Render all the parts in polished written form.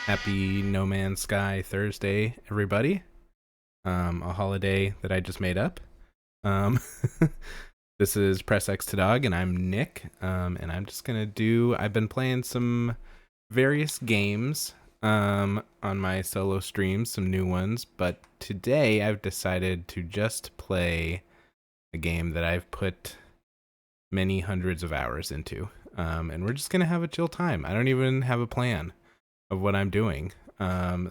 Happy No Man's Sky Thursday, everybody. A holiday that I just made up. Um, this is Press X to Dog, and I'm Nick. And I'm just gonna do. I've been playing some various games on my solo streams, some new ones. But today I've decided to just play a game that I've put many hundreds of hours into. And we're just gonna have a chill time. I don't even have a plan of what I'm doing.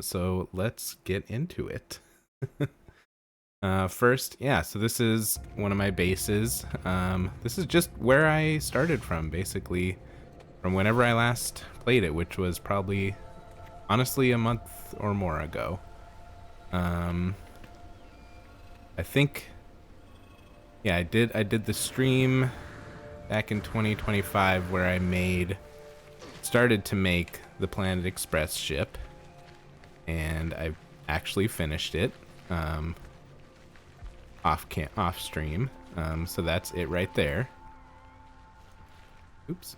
So let's get into it. First, yeah, so this is one of my bases. This is just where I started from, basically, from whenever I last played it, which was probably, honestly, a month or more ago. I think, yeah, I did the stream back in 2025 where I started to make the Planet Express ship, and I actually finished it off stream. So that's it right there. Oops.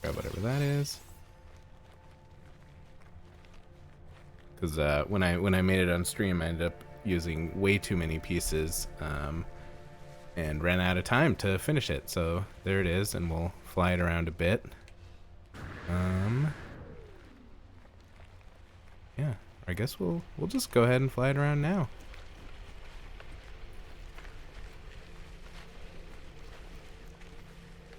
Grab whatever that is. Because when I made it on stream, I ended up using way too many pieces and ran out of time to finish it. So there it is, and we'll fly it around a bit. Yeah, I guess we'll just go ahead and fly it around now.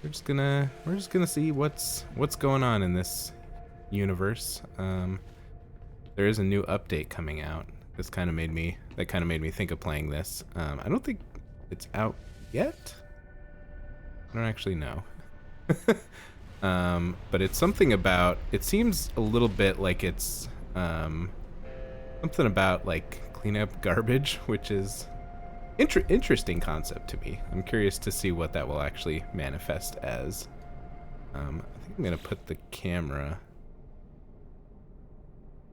We're just gonna see what's going on in this universe. There is a new update coming out. That kind of made me think of playing this. I don't think it's out yet. I don't actually know. But it's something about. It seems a little bit like it's something about like clean up garbage, which is interesting concept to me. I'm curious to see what that will actually manifest as. I think I'm gonna put the camera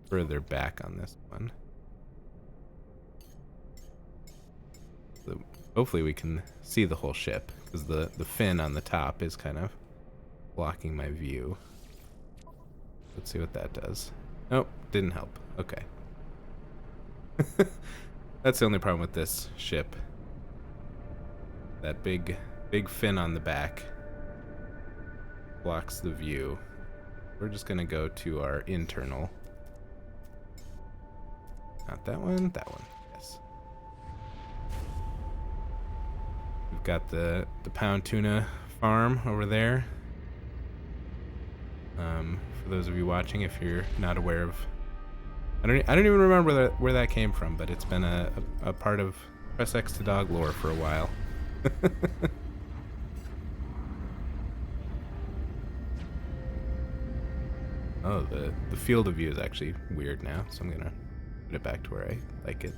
further back on this one. So hopefully we can see the whole ship, because the fin on the top is kind of blocking my view. Let's see what that does. Nope, didn't help. Okay. That's the only problem with this ship. That big fin on the back blocks the view. We're just gonna go to our internal. Not that one, that one, yes. We've got the pound tuna farm over there. For those of you watching, if you're not aware of, I don't even remember where that came from, but it's been a part of Press X to Dog lore for a while. Oh, the field of view is actually weird now, so I'm gonna put it back to where I like it.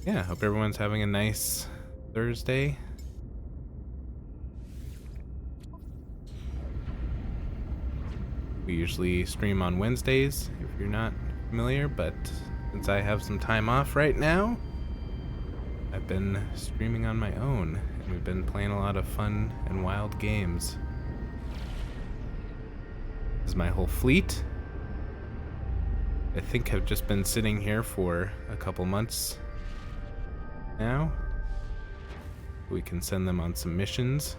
Yeah, hope everyone's having a nice Thursday. We usually stream on Wednesdays, if you're not familiar, but since I have some time off right now, I've been streaming on my own, and we've been playing a lot of fun and wild games. This is my whole fleet. I think I've just been sitting here for a couple months now. We can send them on some missions.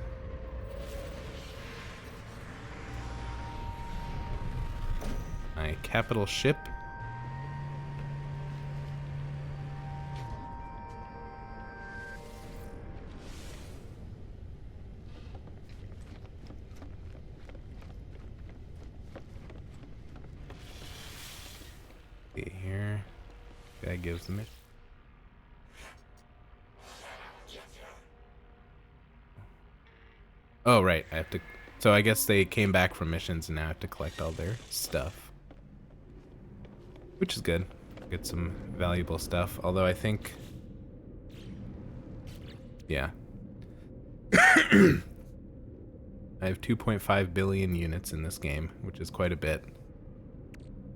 My capital ship. See here. Guy gives the mission. Oh, right. I have to. So I guess they came back from missions and now I have to collect all their stuff. Which is good. Get some valuable stuff. Although I think. Yeah. I have 2.5 billion units in this game, which is quite a bit.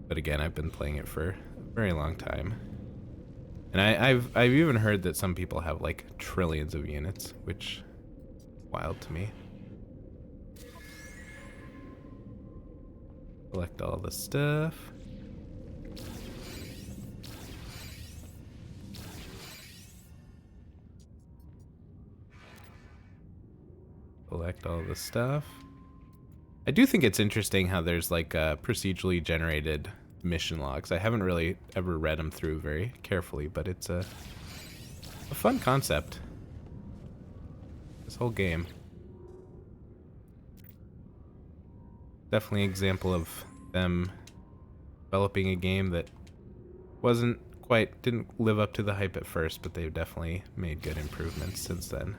But again, I've been playing it for a very long time. And I've even heard that some people have like trillions of units, which is wild to me. Collect all the stuff. Collect all the stuff. I do think it's interesting how there's like procedurally generated mission logs. I haven't really ever read them through very carefully, but it's a fun concept. This whole game. Definitely an example of them developing a game that didn't live up to the hype at first, but they've definitely made good improvements since then.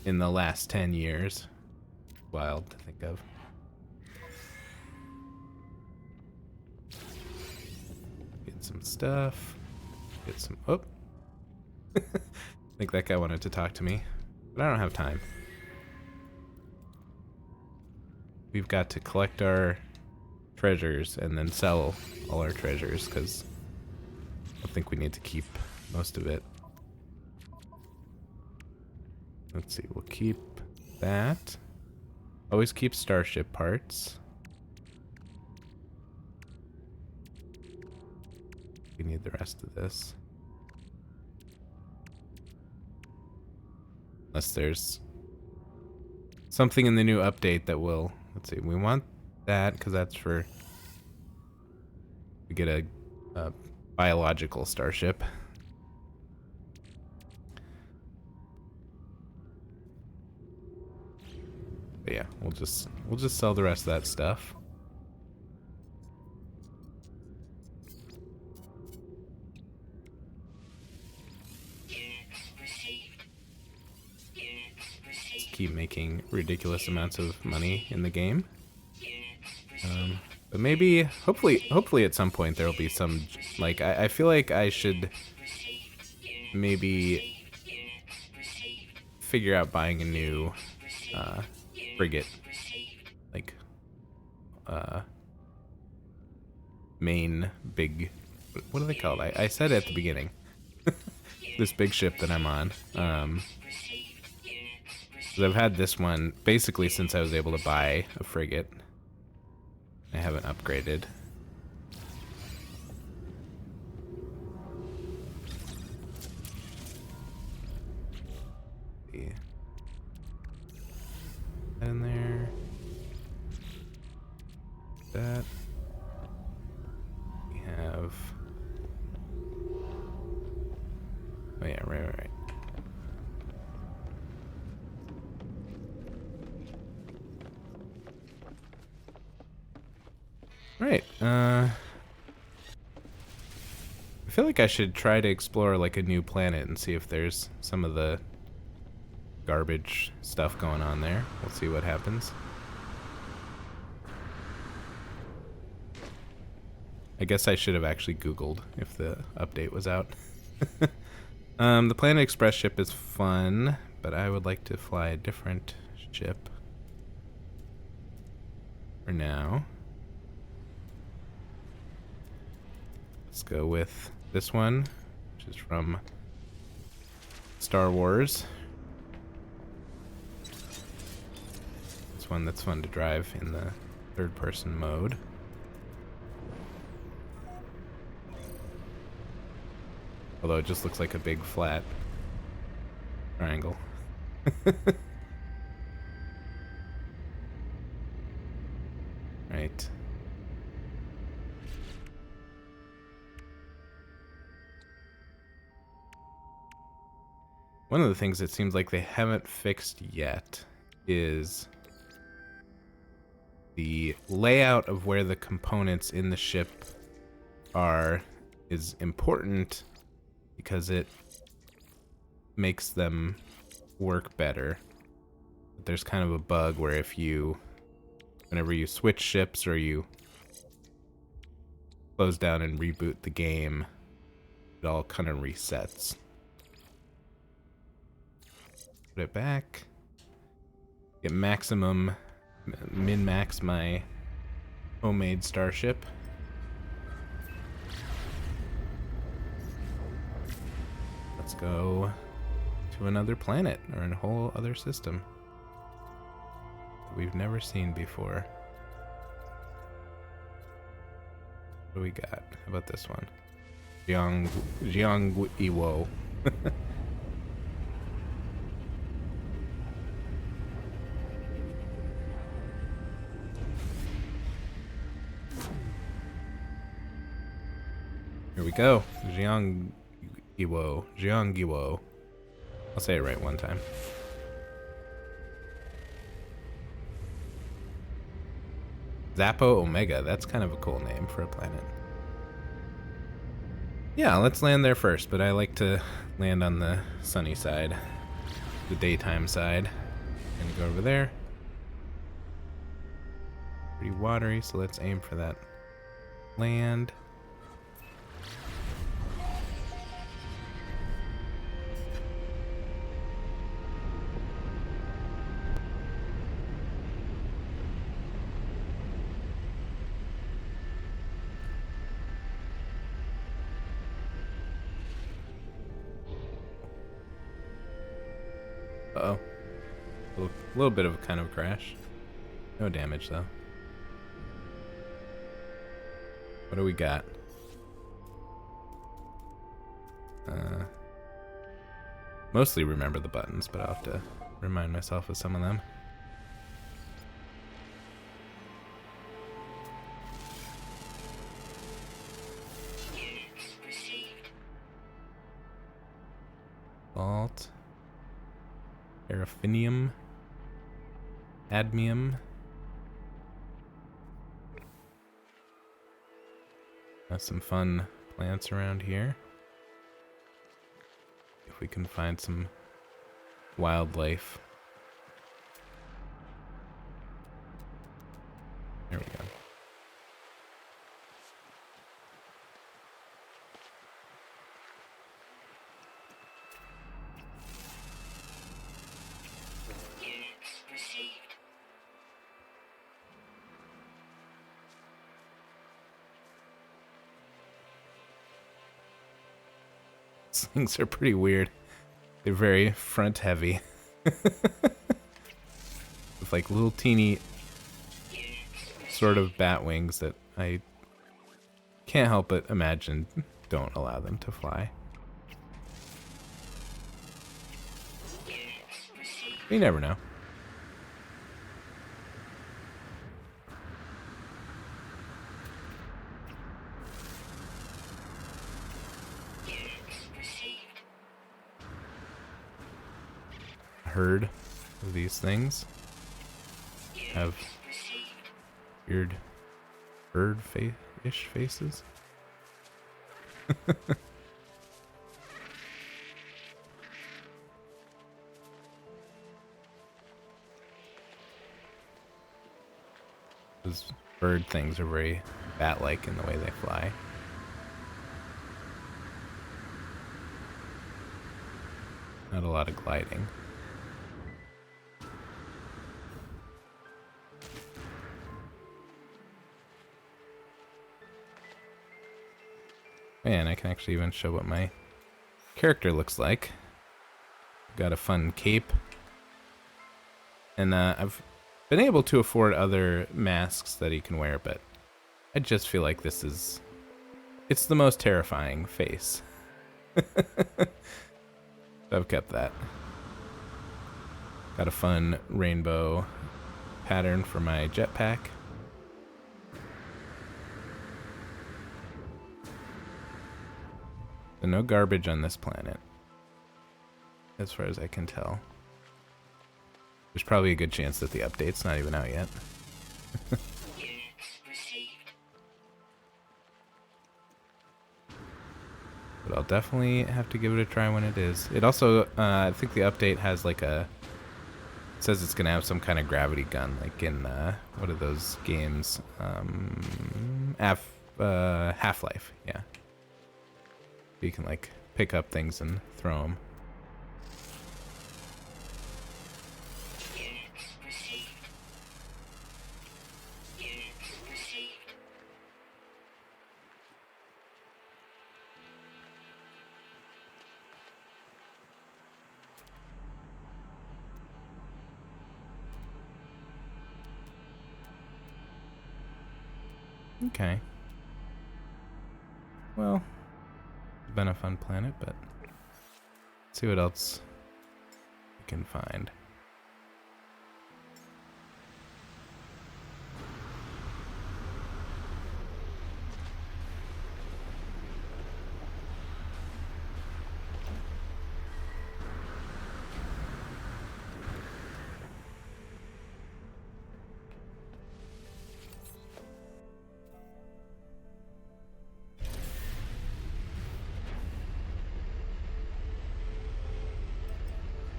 In the last 10 years. Wild to think of. Get some stuff. Get some... Oh! I think that guy wanted to talk to me, but I don't have time. We've got to collect our treasures and then sell all our treasures, because I think we need to keep most of it. Let's see, we'll keep that. Always keep starship parts. We need the rest of this. Unless there's something in the new update that will... Let's see, we want that because that's for... We get a biological starship. But yeah, we'll just sell the rest of that stuff. Keep making ridiculous amounts of money in the game. But maybe, hopefully at some point there will be some, like, I feel like I should maybe figure out buying a new frigate, like, main big, what are they called? I said it at the beginning. This big ship that I'm on. 'Cause I've had this one basically since I was able to buy a frigate. I haven't upgraded. See. That in there. That. We have... Oh yeah, right. Right, I feel like I should try to explore like a new planet and see if there's some of the garbage stuff going on there. We'll see what happens. I guess I should have actually Googled if the update was out. The Planet Express ship is fun, but I would like to fly a different ship for now. Let's go with this one, which is from Star Wars. It's one that's fun to drive in the third-person mode. Although it just looks like a big flat triangle. Right. One of the things it seems like they haven't fixed yet is the layout of where the components in the ship is important because it makes them work better. But there's kind of a bug where whenever you switch ships or you close down and reboot the game, it all kind of resets. Put it back. Get min-max my homemade starship. Let's go to another planet or a whole other system. that we've never seen before. What do we got? How about this one? Jiang Iwo. Here we go. Jiang Iwo. I'll say it right one time. Zappo Omega. That's kind of a cool name for a planet. Yeah, let's land there first, but I like to land on the sunny side, the daytime side. Gonna go over there. Pretty watery, so let's aim for that land. Uh-oh. A little bit of a kind of crash. No damage, though. What do we got? Mostly remember the buttons, but I'll have to remind myself of some of them. Salt. Paraffinium. Cadmium. Got some fun plants around here. If we can find some wildlife. There we go. These things are pretty weird. They're very front heavy. With like little teeny sort of bat wings that I can't help but imagine don't allow them to fly. You never know. Herd of these things have weird bird-ish faces. Those bird things are very bat-like in the way they fly. Not a lot of gliding. Man, I can actually even show what my character looks like. Got a fun cape. And I've been able to afford other masks that he can wear, but I just feel like this is... it's the most terrifying face. I've kept that. Got a fun rainbow pattern for my jetpack. So no garbage on this planet, as far as I can tell. There's probably a good chance that the update's not even out yet. But I'll definitely have to give it a try when it is. It also, I think the update has like a... it says it's going to have some kind of gravity gun, like in, what are those games? Half-Life, yeah. You can like pick up things and throw them. Okay. Well, it's been a fun planet, but let's see what else we can find.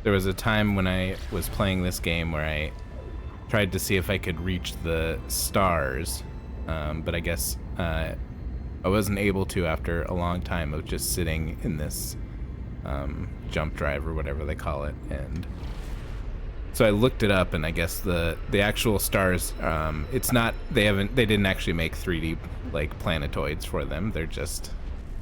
There was a time when I was playing this game where I tried to see if I could reach the stars, but I guess I wasn't able to after a long time of just sitting in this jump drive or whatever they call it. And so I looked it up, and I guess the actual stars, it's not, they didn't actually make 3D like planetoids for them. They're just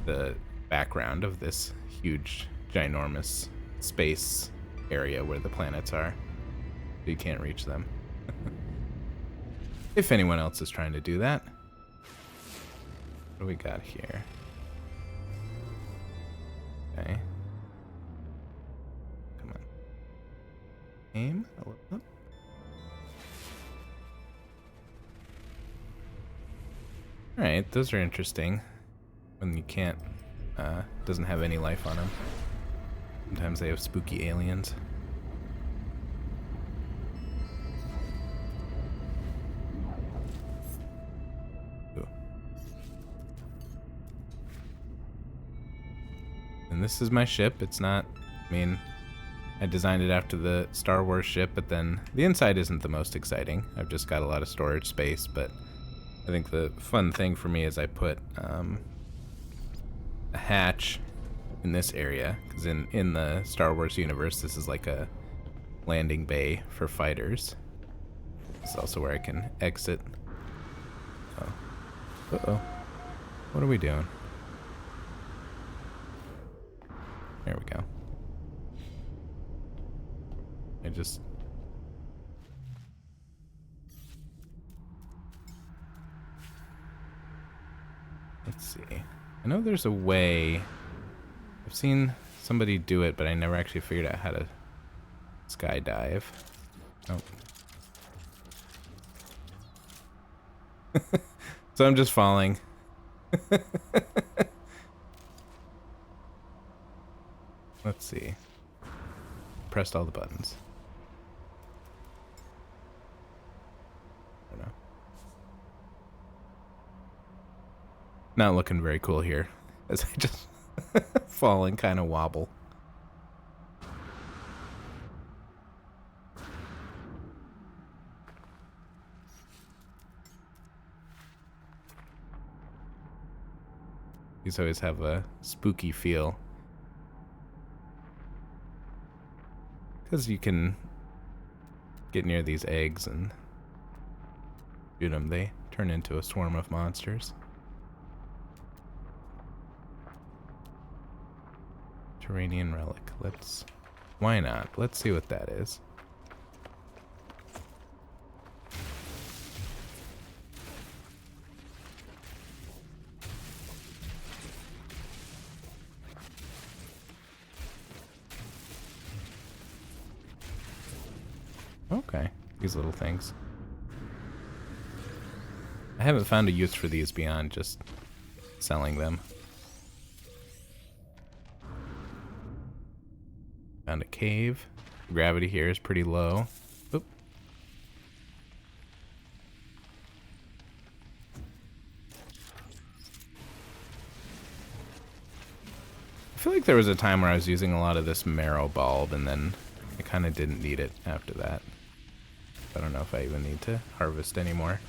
the background of this huge, ginormous space area where the planets are. You can't reach them. If anyone else is trying to do that. What do we got here? Okay. Come on. Aim. Oh, Alright, those are interesting. When you can't, doesn't have any life on them. Sometimes they have spooky aliens. Ooh. And this is my ship. It's not, I mean, I designed it after the Star Wars ship, but then the inside isn't the most exciting. I've just got a lot of storage space, but I think the fun thing for me is I put a hatch in this area, because in the Star Wars universe, this is like a landing bay for fighters. It's also where I can exit. Oh. Uh-oh. What are we doing? There we go. I just... Let's see. I know there's a way... I've seen somebody do it, but I never actually figured out how to skydive. Oh. So I'm just falling. Let's see. Pressed all the buttons. I don't know. Not looking very cool here, as I just fall and kind of wobble. These always have a spooky feel. Because you can get near these eggs and shoot them, they turn into a swarm of monsters. Terranian relic. Why not? Let's see what that is. Okay, these little things. I haven't found a use for these beyond just selling them. Found a cave. Gravity here is pretty low. Oop. I feel like there was a time where I was using a lot of this marrow bulb, and then I kind of didn't need it after that. I don't know if I even need to harvest anymore.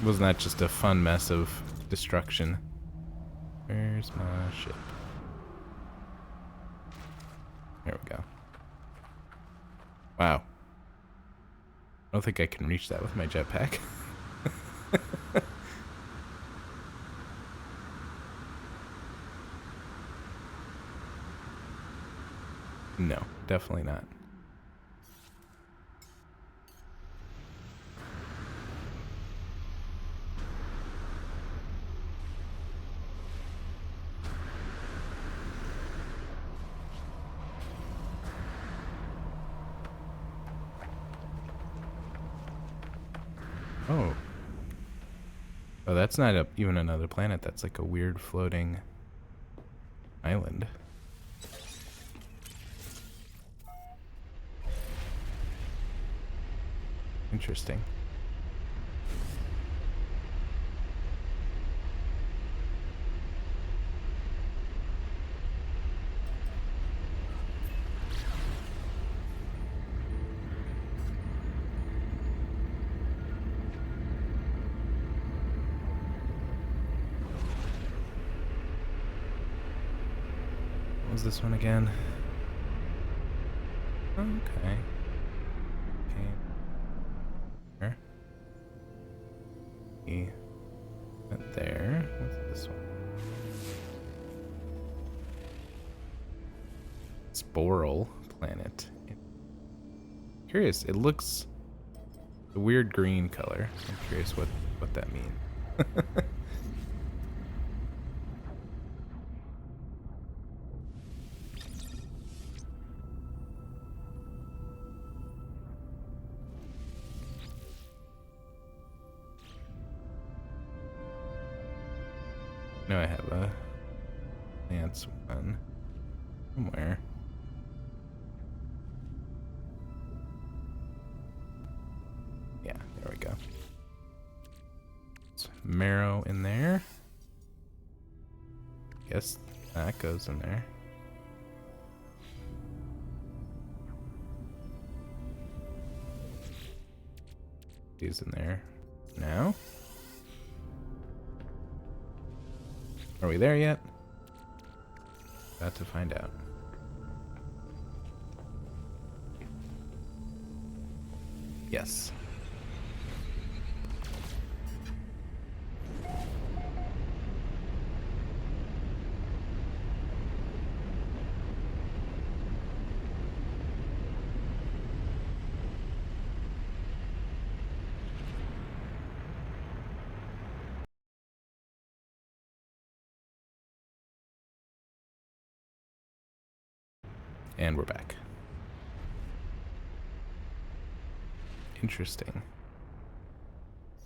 Wasn't that just a fun mess of destruction? Where's my ship? There we go. Wow. I don't think I can reach that with my jetpack. No, definitely not. Oh. Oh, that's not even another planet. That's like a weird floating island. Interesting. What was this one again? Okay. Okay. There. He went there. What's this one? Sporal planet. Curious. It looks a weird green color. I'm curious what that means. No, I have a plants one somewhere. Yeah, there we go. It's marrow in there. Guess that goes in there. These in there now. Are we there yet? About to find out. Yes. And we're back. Interesting.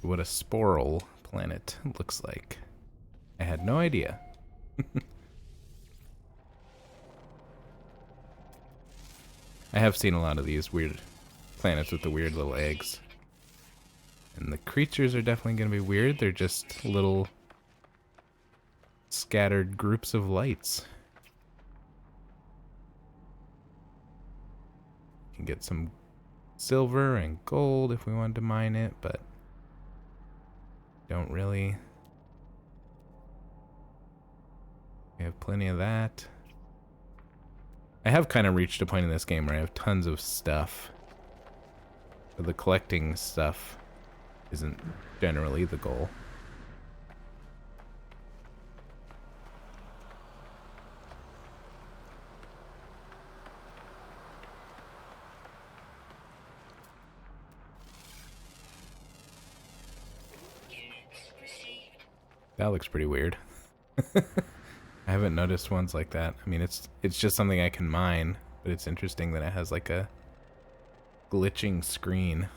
What a sporal planet looks like. I had no idea. I have seen a lot of these weird planets with the weird little eggs. And the creatures are definitely going to be weird. They're just little scattered groups of lights. You can get some silver and gold if we wanted to mine it, but don't really. We have plenty of that. I have kind of reached a point in this game where I have tons of stuff. But the collecting stuff isn't generally the goal. That looks pretty weird. I haven't noticed ones like that. I mean, it's just something I can mine, but it's interesting that it has like a glitching screen.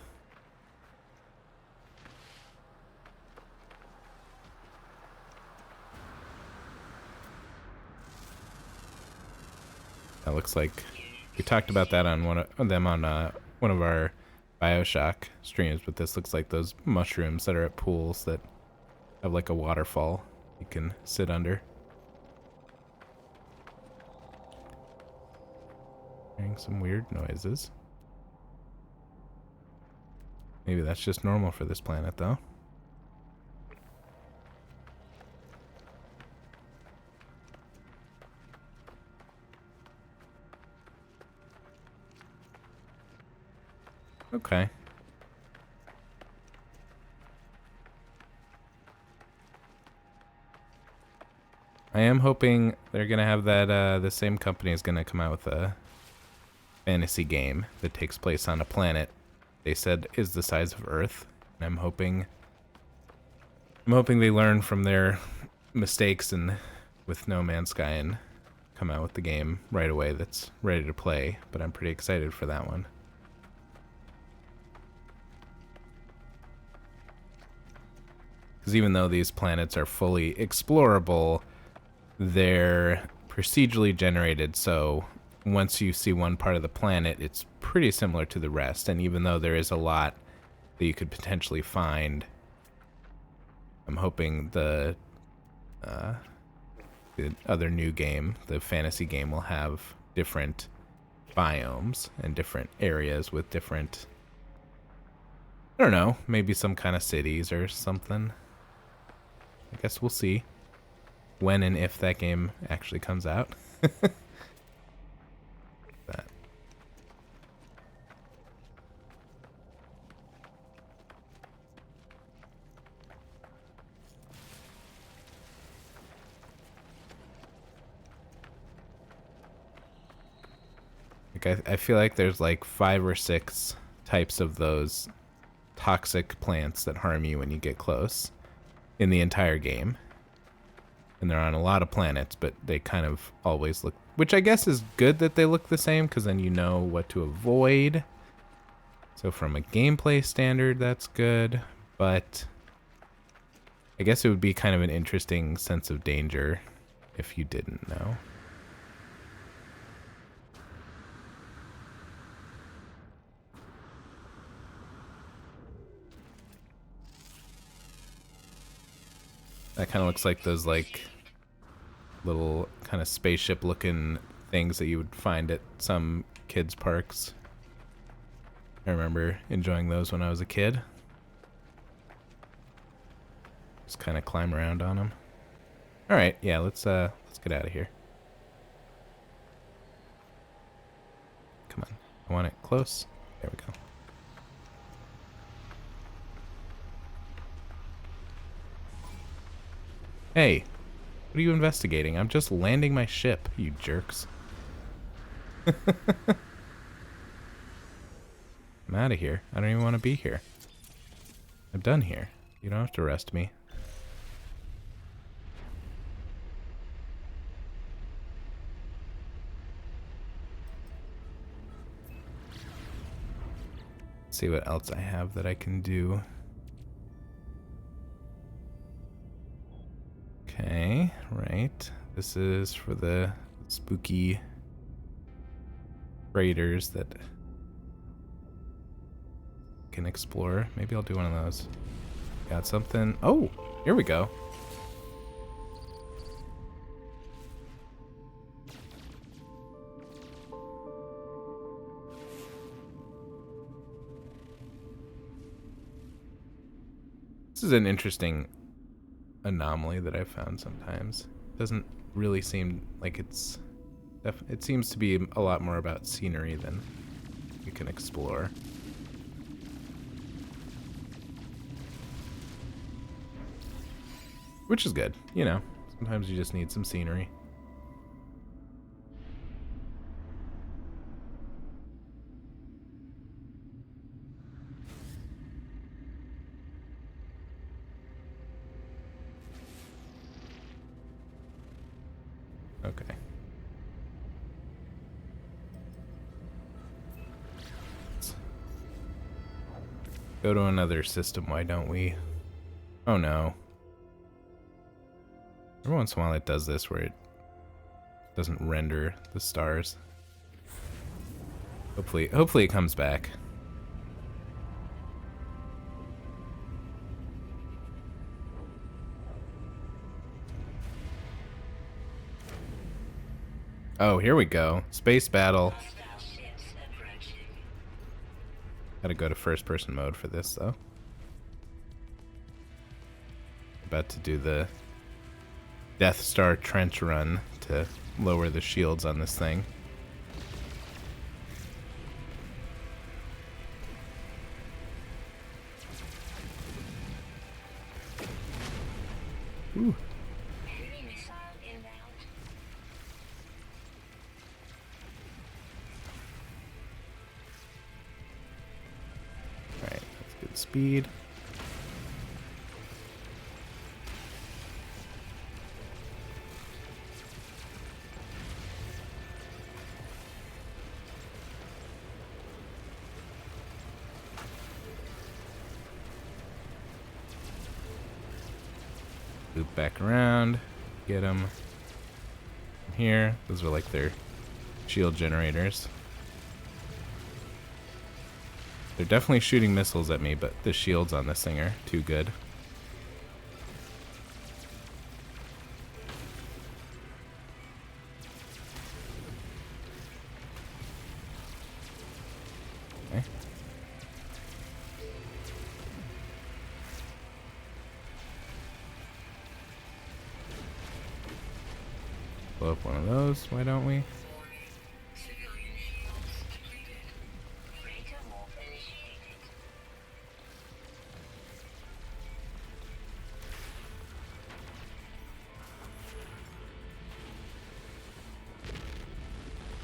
That looks like we talked about that on one of our BioShock streams, but this looks like those mushrooms that are at pools that have like a waterfall you can sit under. Hearing some weird noises. Maybe that's just normal for this planet, though. Okay. I am hoping they're gonna have that, the same company is gonna come out with a fantasy game that takes place on a planet they said is the size of Earth. And I'm hoping they learn from their mistakes and with No Man's Sky and come out with the game right away that's ready to play. But I'm pretty excited for that one. Because even though these planets are fully explorable, they're procedurally generated, so once you see one part of the planet, it's pretty similar to the rest. And even though there is a lot that you could potentially find, I'm hoping the other new game, the fantasy game, will have different biomes and different areas with different, I don't know, maybe some kind of cities or something. I guess we'll see when and if that game actually comes out. But like I feel like there's like 5 or 6 types of those toxic plants that harm you when you get close in the entire game. And they're on a lot of planets, but they kind of always look, which I guess is good that they look the same, because then you know what to avoid. So from a gameplay standard, that's good, but I guess it would be kind of an interesting sense of danger if you didn't know. That kind of looks like those like little kind of spaceship looking things that you would find at some kids parks. I remember enjoying those when I was a kid. Just kind of climb around on them. All right, yeah, let's get out of here. Come on, I want it close. There we go. Hey, what are you investigating? I'm just landing my ship, you jerks. I'm out of here. I don't even want to be here. I'm done here. You don't have to arrest me. Let's see what else I have that I can do. Okay, right. This is for the spooky freighters that can explore. Maybe I'll do one of those. Got something. Oh, here we go. This is an interesting anomaly that I've found sometimes. Doesn't really seem like it's... It seems to be a lot more about scenery than you can explore. Which is good, you know. Sometimes you just need some scenery. Okay. Let's go to another system, why don't we? Oh no. Every once in a while it does this where it doesn't render the stars. Hopefully it comes back. Oh, here we go. Space battle. Gotta go to first person mode for this though. About to do the Death Star trench run to lower the shields on this thing. Ooh. speed. Loop back around, get them here. Those are like their shield generators. They're definitely shooting missiles at me, but the shields on this thing are too good. Okay. Blow up one of those, why don't we?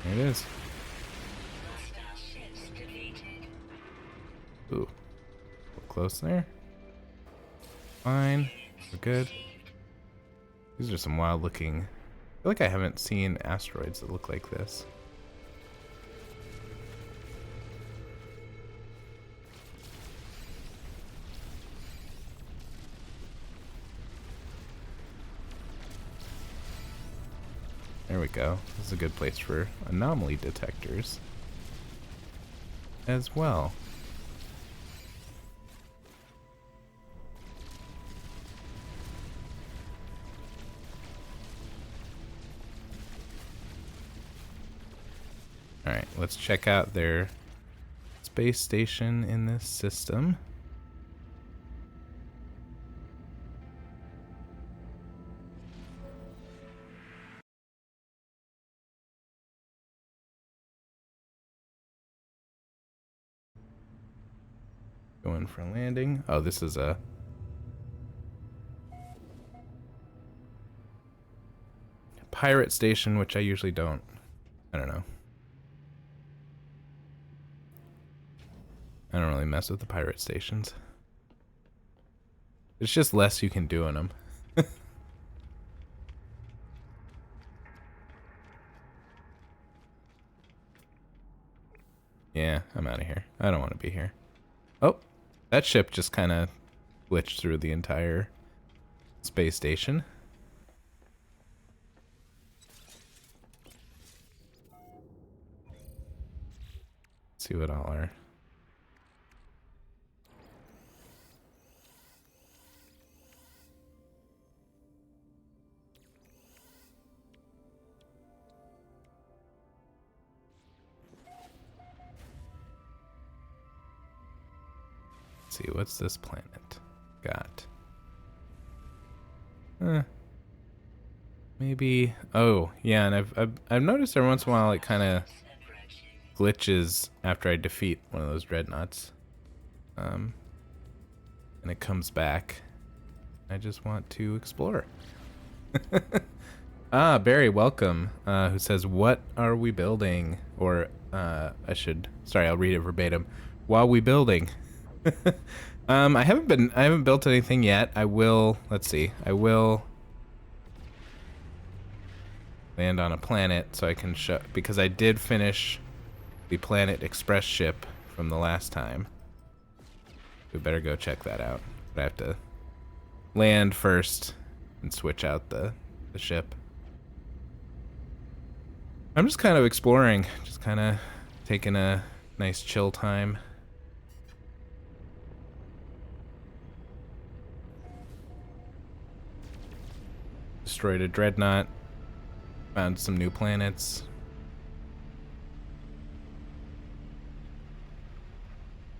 There it is. Ooh. Close there. Fine. We're good. These are some wild looking... I feel like I haven't seen asteroids that look like this. There we go. This is a good place for anomaly detectors as well. Alright, let's check out their space station in this system. Going for landing. Oh, this is a... pirate station, which I usually don't. I don't know. I don't really mess with the pirate stations. There's just less you can do in them. Yeah, I'm out of here. I don't want to be here. Oh, that ship just kind of glitched through the entire space station. Let's see what all are. Let's see, what's this planet got? Maybe. Oh, yeah, and I've noticed every once in a while it kind of glitches after I defeat one of those dreadnoughts, and it comes back. I just want to explore. Ah, Barry, welcome. Who says, "What are we building?" Or sorry, I'll read it verbatim. While we building. I haven't built anything yet. I will, let's see, I will land on a planet so I can show, because I did finish the Planet Express ship from the last time. We better go check that out. But I have to land first and switch out the ship. I'm just kind of exploring, just kind of taking a nice chill time. Destroyed a dreadnought. Found some new planets.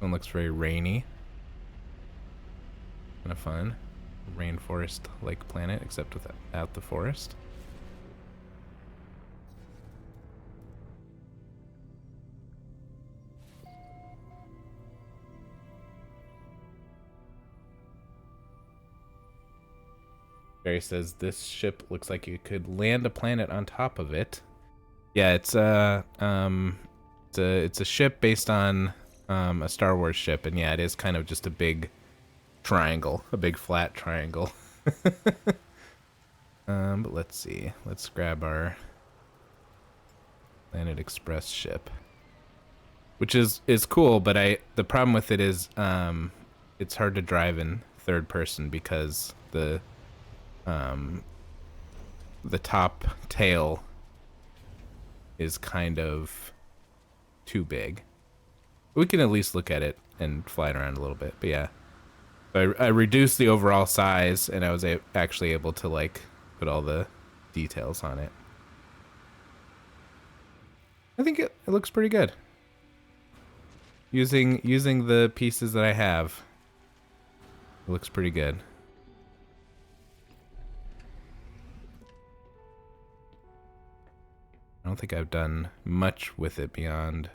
One looks very rainy. Kind of fun. Rainforest-like planet, except without the forest. Barry says this ship looks like you could land a planet on top of it. Yeah, it's a ship based on a Star Wars ship, and yeah, it is kind of just a big triangle, a big flat triangle. But let's see. Let's grab our Planet Express ship, which is cool, but the problem with it is it's hard to drive in third person because the top tail is kind of too big. We can at least look at it and fly it around a little bit, but yeah. So I reduced the overall size, and I was actually able to like put all the details on it. I think it looks pretty good. Using the pieces that I have, it looks pretty good. I don't think I've done much with it beyond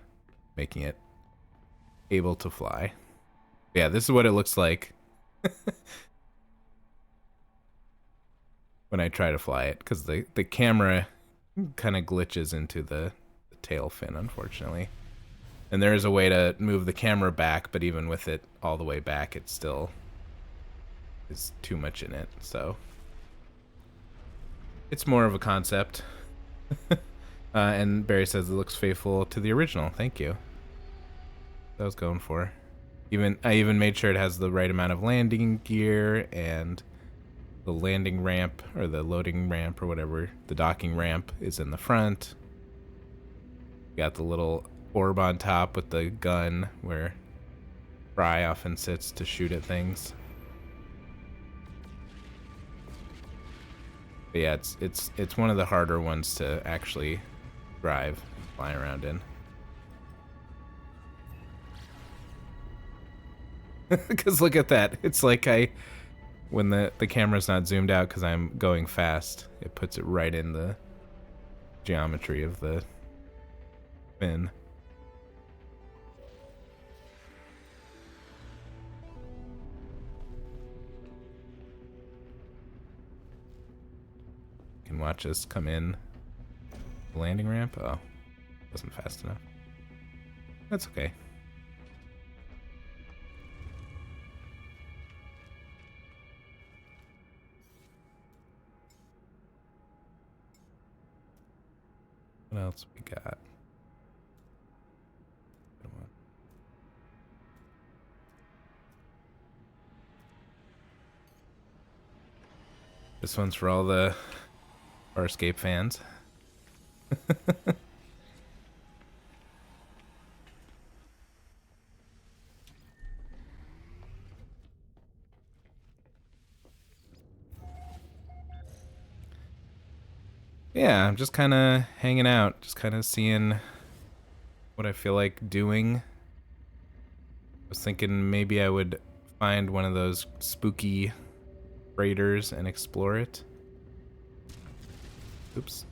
making it able to fly. Yeah, this is what it looks like when I try to fly it, because the camera kind of glitches into the tail fin, unfortunately. And there is a way to move the camera back, but even with it all the way back, it still is too much in it. So it's more of a concept. And Barry says it looks faithful to the original. Thank you. That was going for. I even made sure it has the right amount of landing gear, and the landing ramp or the loading ramp or whatever, the docking ramp is in the front. Got the little orb on top with the gun where Fry often sits to shoot at things. But yeah, it's one of the harder ones to actually drive, fly around in. Because look at that. It's like when the camera's not zoomed out because I'm going fast, it puts it right in the geometry of the fin. You can watch us come in the landing ramp. Oh, wasn't fast enough. That's okay. What else we got? This one's for all the Farscape fans. Yeah, I'm just kind of hanging out, just kind of seeing what I feel like doing. I was thinking maybe I would find one of those spooky freighters and explore it. Oops.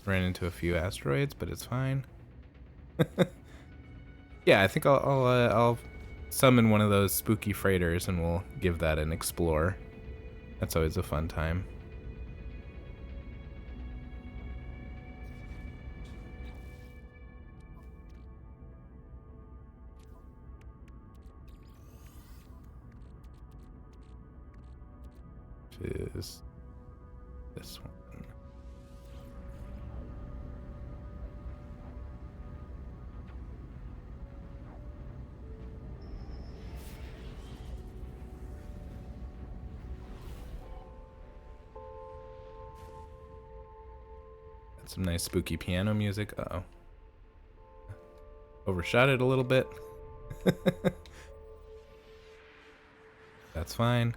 Ran into a few asteroids, but it's fine. Yeah, I think I'll summon one of those spooky freighters and we'll give that an explore. That's always a fun time. Is this one. Got some nice spooky piano music. Uh-oh. Overshot it a little bit. That's fine.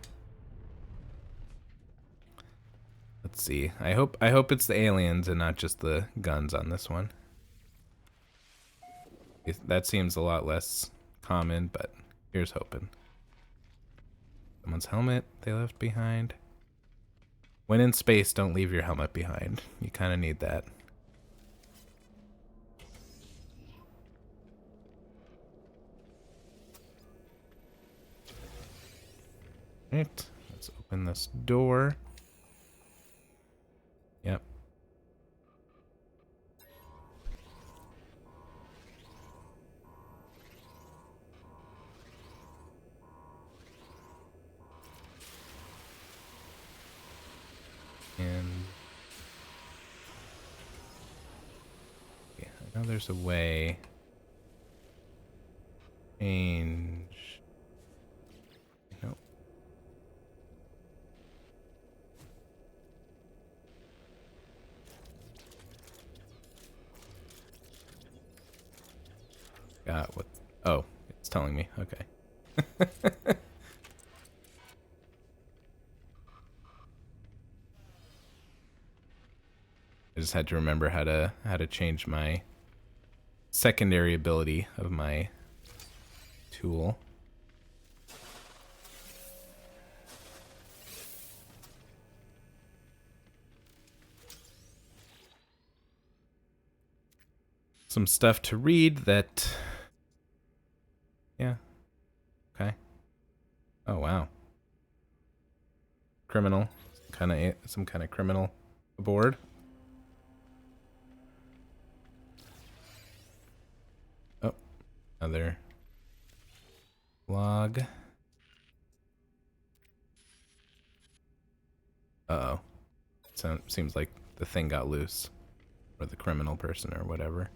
Let's see. I hope it's the aliens and not just the guns on this one. That seems a lot less common, but here's hoping. Someone's helmet they left behind. When in space, don't leave your helmet behind. You kind of need that. Right, let's open this door. Yep. Now there's a way. Change. Nope. Got what? Oh, it's telling me. Okay. I just had to remember how to change my secondary ability of my tool. Some stuff to read that. Yeah. Okay. Oh wow. Criminal. Some kind of criminal aboard. Oh, another log. Uh-oh. Seems like the thing got loose. Or the criminal person or whatever.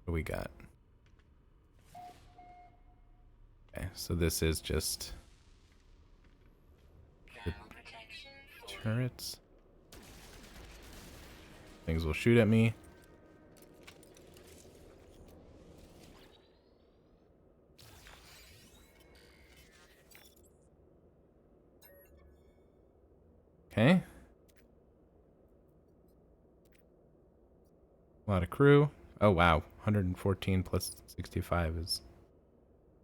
What do we got? Okay, so this is just the turrets. Things will shoot at me. Okay. A lot of crew. Oh wow, 114 plus 65 is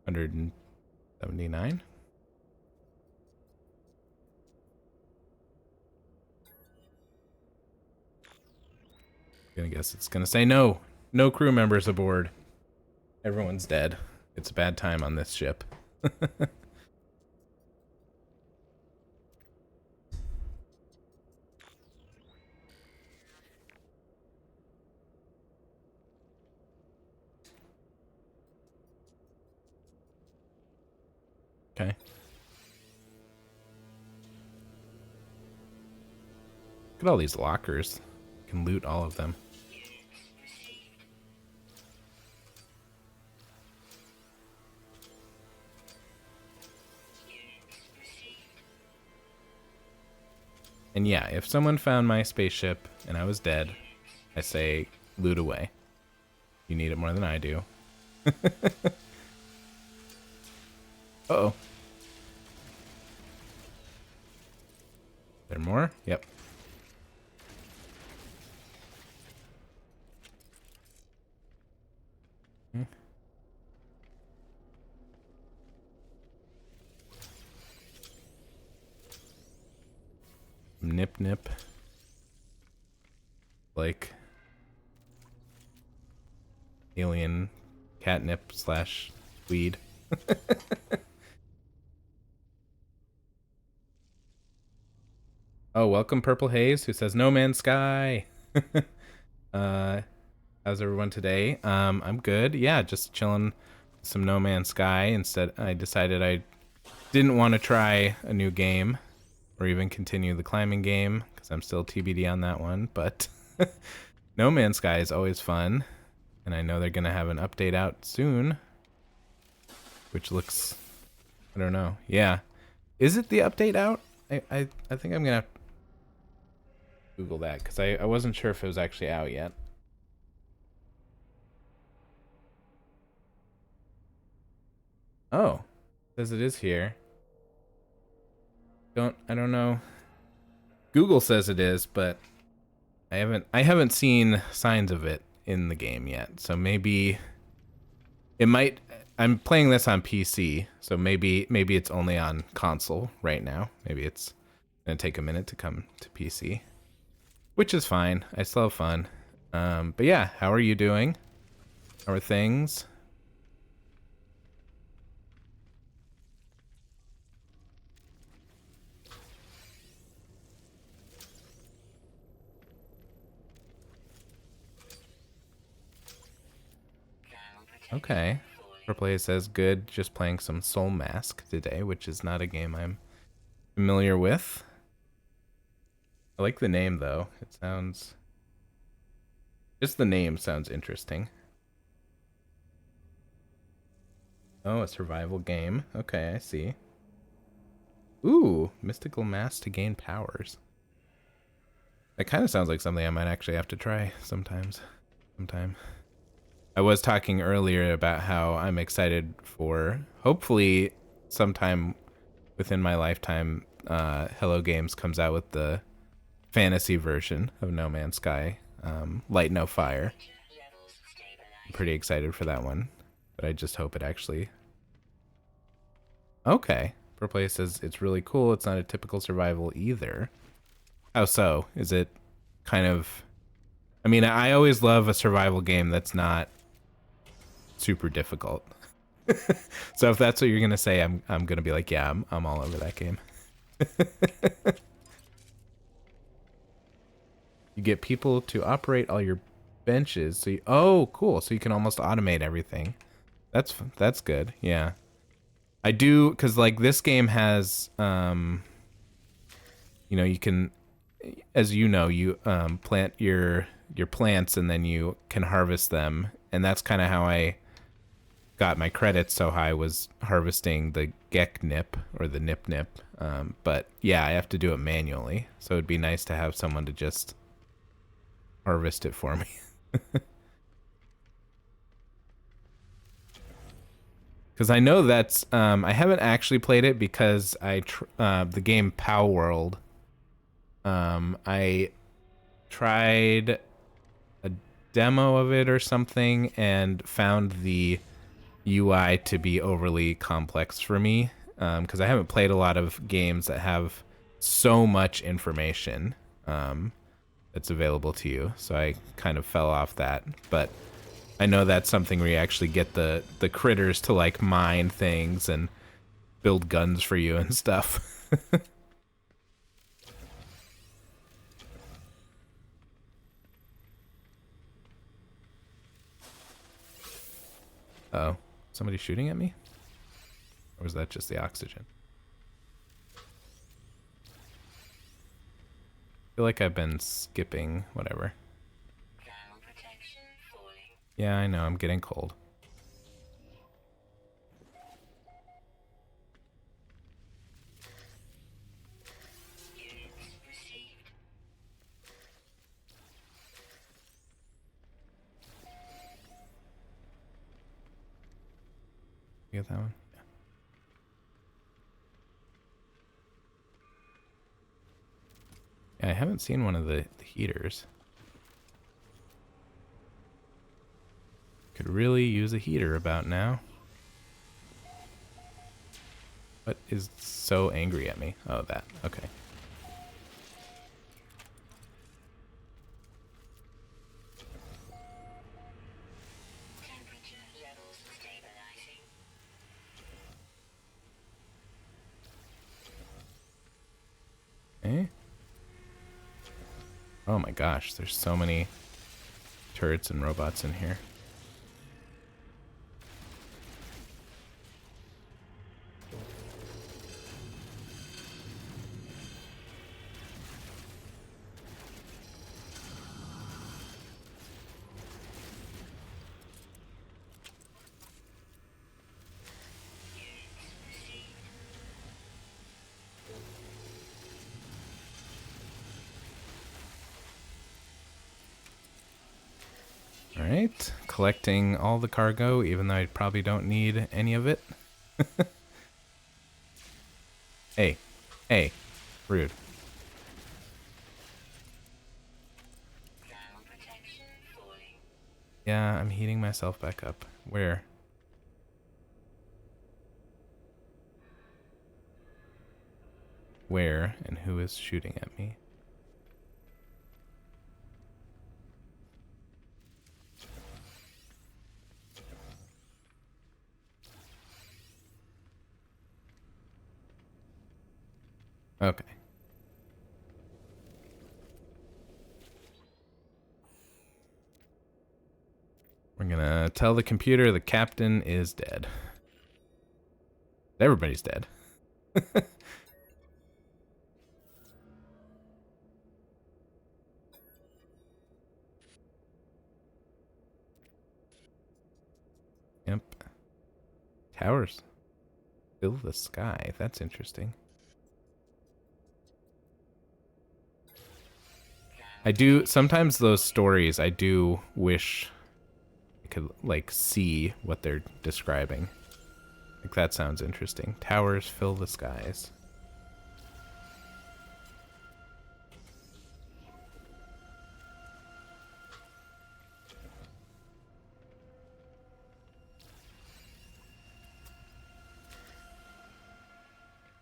179. Gonna guess it's gonna say no. No crew members aboard. Everyone's dead. It's a bad time on this ship. Okay. Look at all these lockers. You can loot all of them. And yeah, if someone found my spaceship and I was dead, I say loot away. You need it more than I do. Uh-oh. There more? Yep. Nip nip. Like alien catnip slash weed. Oh, welcome Purple Haze, who says No Man's Sky. How's everyone today? I'm good. Yeah, just chilling some No Man's Sky. Instead, I decided I didn't want to try a new game or even continue the climbing game because I'm still TBD on that one. But No Man's Sky is always fun, and I know they're gonna have an update out soon, which looks, I don't know. Yeah, is it the update out? I think I'm gonna have to Google that because I wasn't sure if it was actually out yet. Oh, it says it is here. I don't know. Google says it is, but I haven't seen signs of it in the game yet. So maybe it might. I'm playing this on PC, so maybe it's only on console right now. Maybe it's gonna take a minute to come to PC, which is fine. I still have fun. But yeah, how are you doing? How are things? Okay. Replay says good, just playing some Soul Mask today, which is not a game I'm familiar with. I like the name though. It sounds Just the name sounds interesting. Oh, a survival game. Okay, I see. Ooh, mystical mass to gain powers. That kind of sounds like something I might actually have to try sometime. I was talking earlier about how I'm excited for hopefully sometime within my lifetime, Hello Games comes out with the fantasy version of No Man's Sky, Light No Fire. I'm pretty excited for that one, but I just hope it actually. Okay, Perplay says it's really cool. It's not a typical survival either. How so? Is it kind of? I mean, I always love a survival game that's not super difficult. So if that's what you're gonna say, I'm gonna be like, yeah, I'm all over that game. You get people to operate all your benches. So oh, cool. So you can almost automate everything. That's good. Yeah, I do because like this game has you can, as you know, you plant your plants and then you can harvest them, and that's kind of how I got my credits so high, was harvesting the Gek Nip or the Nip Nip. But yeah, I have to do it manually, so it'd be nice to have someone to just harvest it for me. Because I know that's I haven't actually played it because the game Pow World. I tried a demo of it or something and found the UI to be overly complex for me, because I haven't played a lot of games that have so much information that's available to you. So I kind of fell off that. But I know that's something where you actually get the critters to like mine things and build guns for you and stuff. Oh, somebody shooting at me? Or was that just the oxygen? I feel like I've been skipping whatever. Yeah, I know, I'm getting cold. You get that one? Yeah, I haven't seen one of the heaters. Could really use a heater about now. What is so angry at me? Oh, that. Okay. Eh? Oh my gosh, there's so many turrets and robots in here. Alright, collecting all the cargo, even though I probably don't need any of it. Hey, hey, rude. Yeah, I'm heating myself back up. Where? Where and who is shooting at me? Okay. We're gonna tell the computer the captain is dead. Everybody's dead. Towers fill the sky. That's interesting. I do sometimes those stories I do wish I could like see what they're describing. Like that sounds interesting. Towers fill the skies.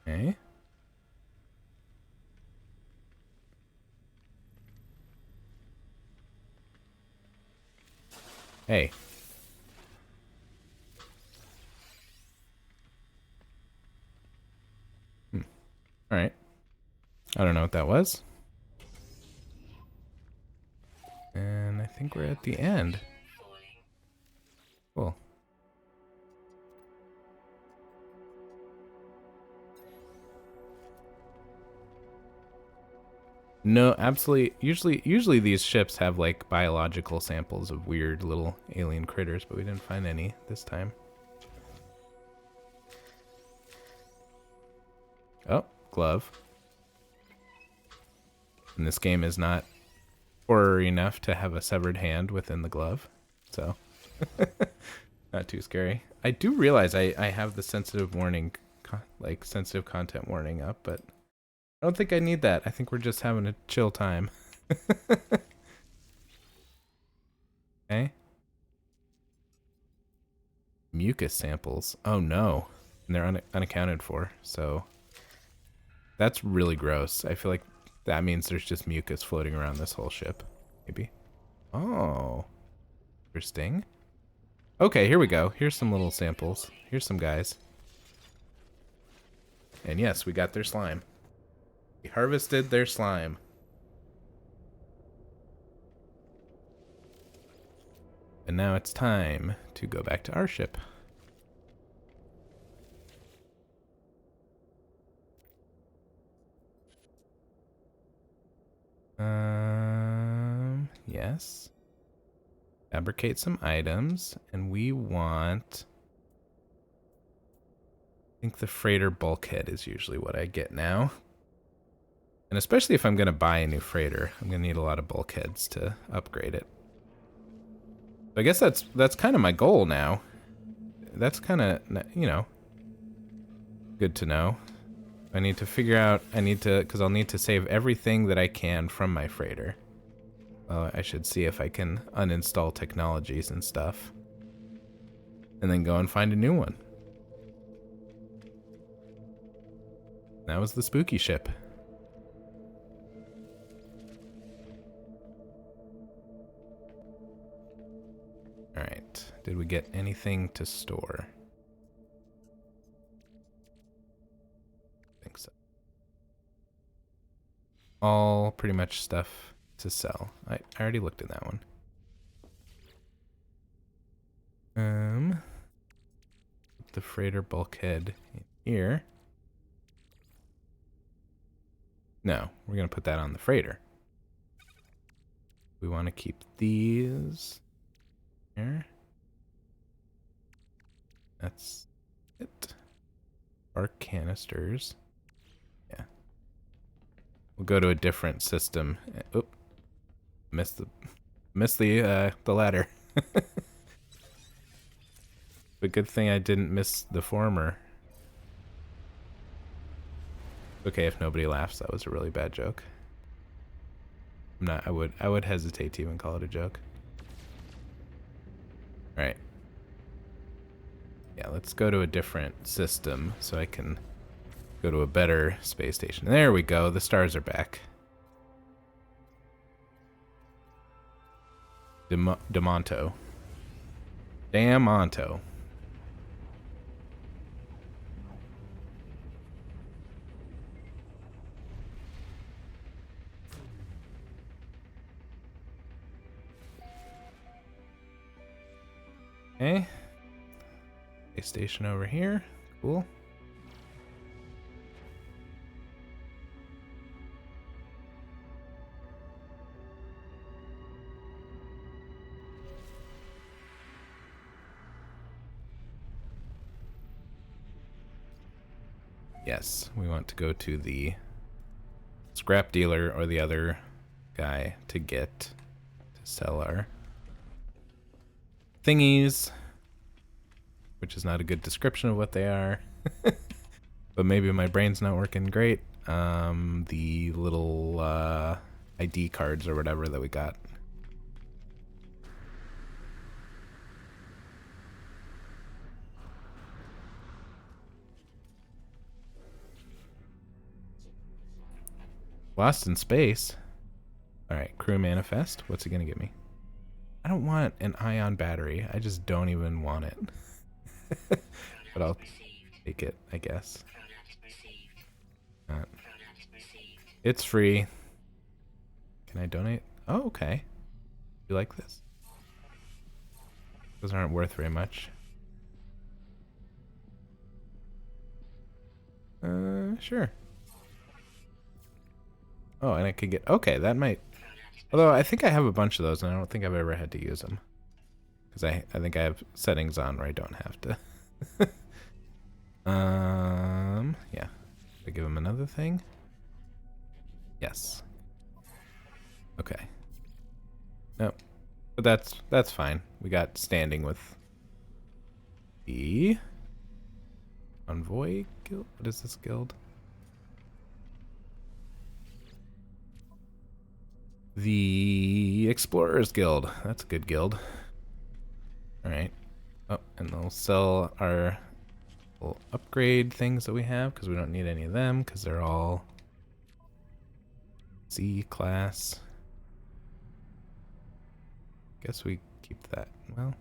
Okay. Hey. All right. I don't know what that was. And I think we're at the end. Cool. No, absolutely. Usually these ships have like biological samples of weird little alien critters, but we didn't find any this time. Oh, glove. And this game is not horror enough to have a severed hand within the glove, so not too scary. I do realize I have the sensitive warning, like sensitive content warning up, but I don't think I need that. I think we're just having a chill time. Okay. Mucus samples. Oh no. And they're unaccounted for, so that's really gross. I feel like that means there's just mucus floating around this whole ship. Maybe. Oh. Interesting. Okay, here we go. Here's some little samples. Here's some guys. And yes, we got their slime. We harvested their slime. And now it's time to go back to our ship. Yes. Fabricate some items, and we want... I think the freighter bulkhead is usually what I get now. And especially if I'm going to buy a new freighter, I'm going to need a lot of bulkheads to upgrade it. So I guess that's kind of my goal now. That's kind of, you know, good to know. I need to figure out, because I'll need to save everything that I can from my freighter. I should see if I can uninstall technologies and stuff. And then go and find a new one. That was the spooky ship. Alright, did we get anything to store? I think so. All pretty much stuff to sell. I already looked at that one. The freighter bulkhead in here. No, we're gonna put that on the freighter. We want to keep these here. That's it. Our canisters. Yeah. We'll go to a different system. Oop. Missed the ladder. But good thing I didn't miss the former. Okay, if nobody laughs, that was a really bad joke. I'm not. I would hesitate to even call it a joke. All right. Yeah, let's go to a different system so I can go to a better space station. There we go. The stars are back. Damonto. Damonto. Okay. Space station over here. Cool. Yes, we want to go to the scrap dealer or the other guy to sell our thingies, which is not a good description of what they are. But maybe my brain's not working great. The little ID cards or whatever that we got. Lost in space. All right, crew manifest. What's it gonna give me? I don't want an ion battery. I just don't even want it. But I'll take it, I guess. It's free. Can I donate? Oh, okay. You like this? Those aren't worth very much. Sure. Oh, and I could get... Okay, that might... Although I think I have a bunch of those, and I don't think I've ever had to use them. Because I think I have settings on where I don't have to. Yeah. I give him another thing? Yes. Okay. Nope. But that's fine. We got standing with the Envoy Guild. What is this guild? The Explorers Guild. That's a good guild. Alright. Oh, and they'll sell our little upgrade things that we have because we don't need any of them because they're all C class. Guess we keep that. Well,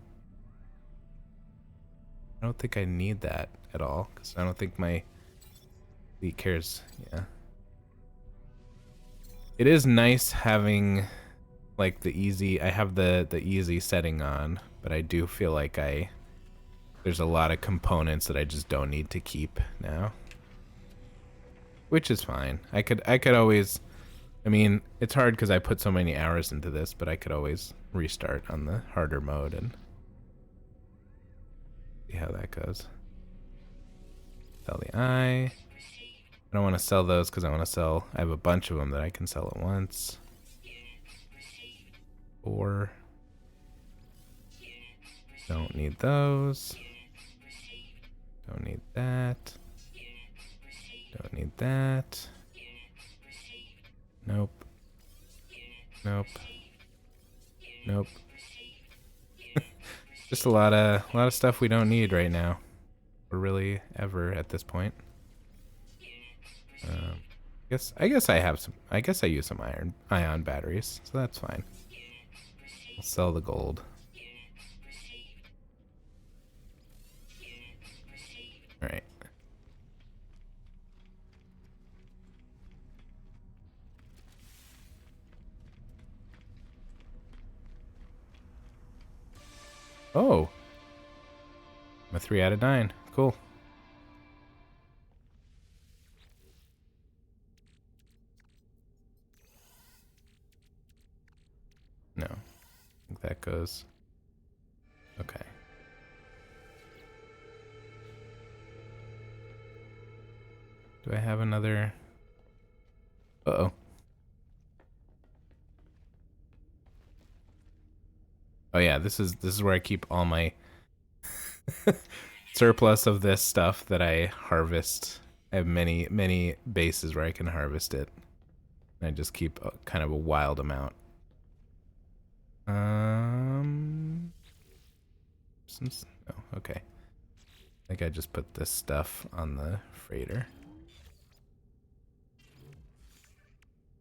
I don't think I need that at all because I don't think my fleet cares. Yeah. It is nice having like the easy, I have the easy setting on, but I do feel like there's a lot of components that I just don't need to keep now. Which is fine. I could always, I mean, it's hard because I put so many hours into this, but I could always restart on the harder mode and see how that goes. Sell the eye. I don't want to sell those because I want to sell, I have a bunch of them that I can sell at once. 4. Don't need those. Don't need that. Don't need that. Nope. Nope. Nope. Just a lot of stuff we don't need right now, or really ever at this point. I guess I have some. I guess I use some ion batteries, so that's fine. We'll sell the gold. All right. Oh, I'm a 3 out of 9. Cool. No, I think that goes. Okay. Do I have another? Uh-oh. Oh yeah, this is where I keep all my surplus of this stuff that I harvest. I have many bases where I can harvest it. I just keep kind of a wild amount. Oh, okay. I think I just put this stuff on the freighter.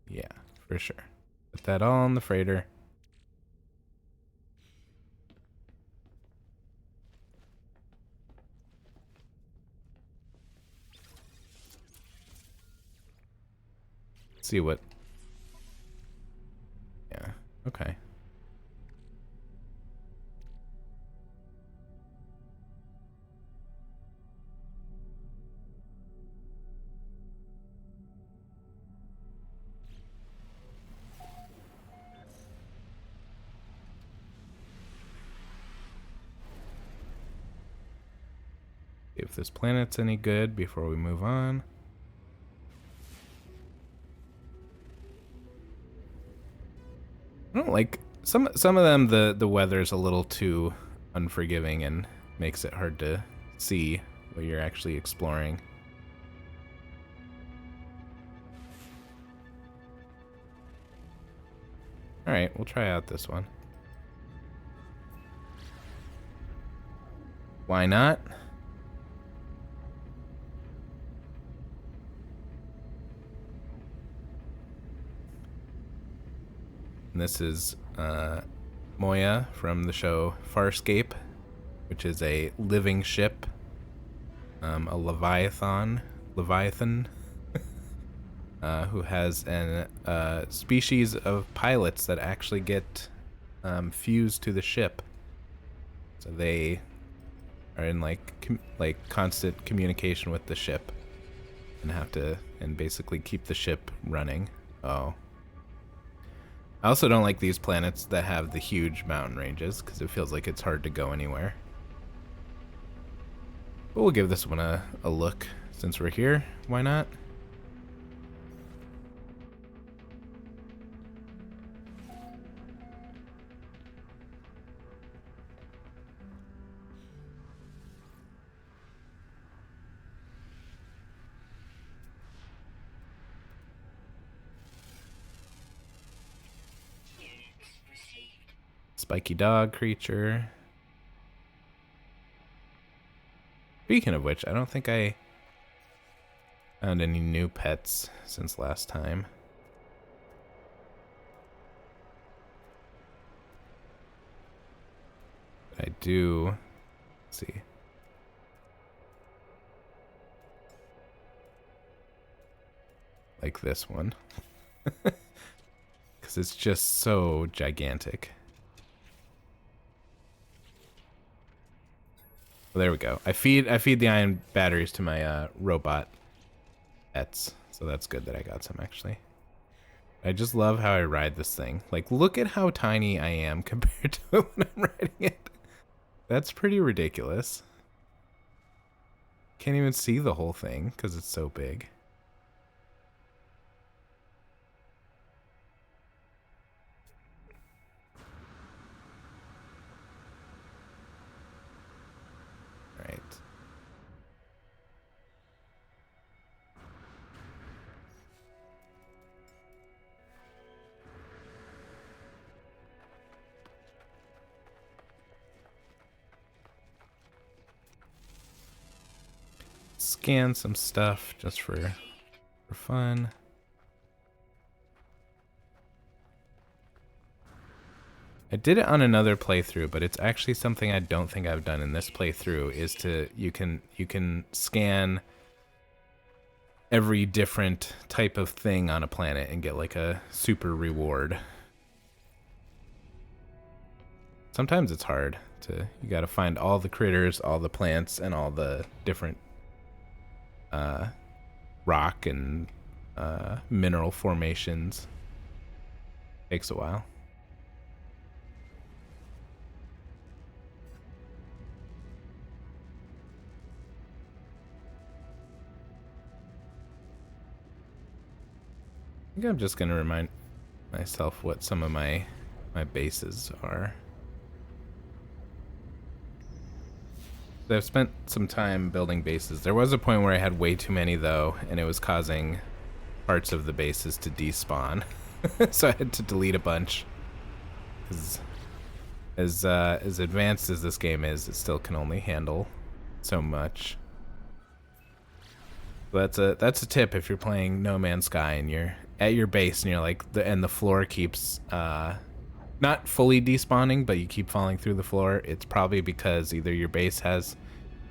Yeah, for sure. Put that all on the freighter. See what... Yeah, okay. See if this planet's any good before we move on. I don't like some of them. The weather's a little too unforgiving and makes it hard to see what you're actually exploring. All right, we'll try out this one. Why not? And this is Moya from the show Farscape, which is a living ship, a Leviathan, who has an species of pilots that actually get fused to the ship. So they are in like constant communication with the ship and have to basically keep the ship running. Oh. I also don't like these planets that have the huge mountain ranges because it feels like it's hard to go anywhere. But we'll give this one a look since we're here. Why not? Spiky dog creature. Speaking of which, I don't think I found any new pets since last time. I do. Let's see. Like this one. Because it's just so gigantic. Well, there we go. I feed the ion batteries to my robot pets, so that's good that I got some actually. I just love how I ride this thing. Like, look at how tiny I am compared to when I'm riding it. That's pretty ridiculous. Can't even see the whole thing because it's so big. Right. Scan some stuff just for fun. I did it on another playthrough, but it's actually something I don't think I've done in this playthrough. Is to you can scan every different type of thing on a planet and get like a super reward. Sometimes it's hard to, you gotta find all the critters, all the plants, and all the different rock and mineral formations. Takes a while. I think I'm just gonna remind myself what some of my bases are. I've spent some time building bases. There was a point where I had way too many though, and it was causing parts of the bases to despawn. So I had to delete a bunch. Because as advanced as this game is, it still can only handle so much. So that's a tip if you're playing No Man's Sky and you're at your base and you're like the floor keeps not fully despawning, but you keep falling through the floor. It's probably because either your base has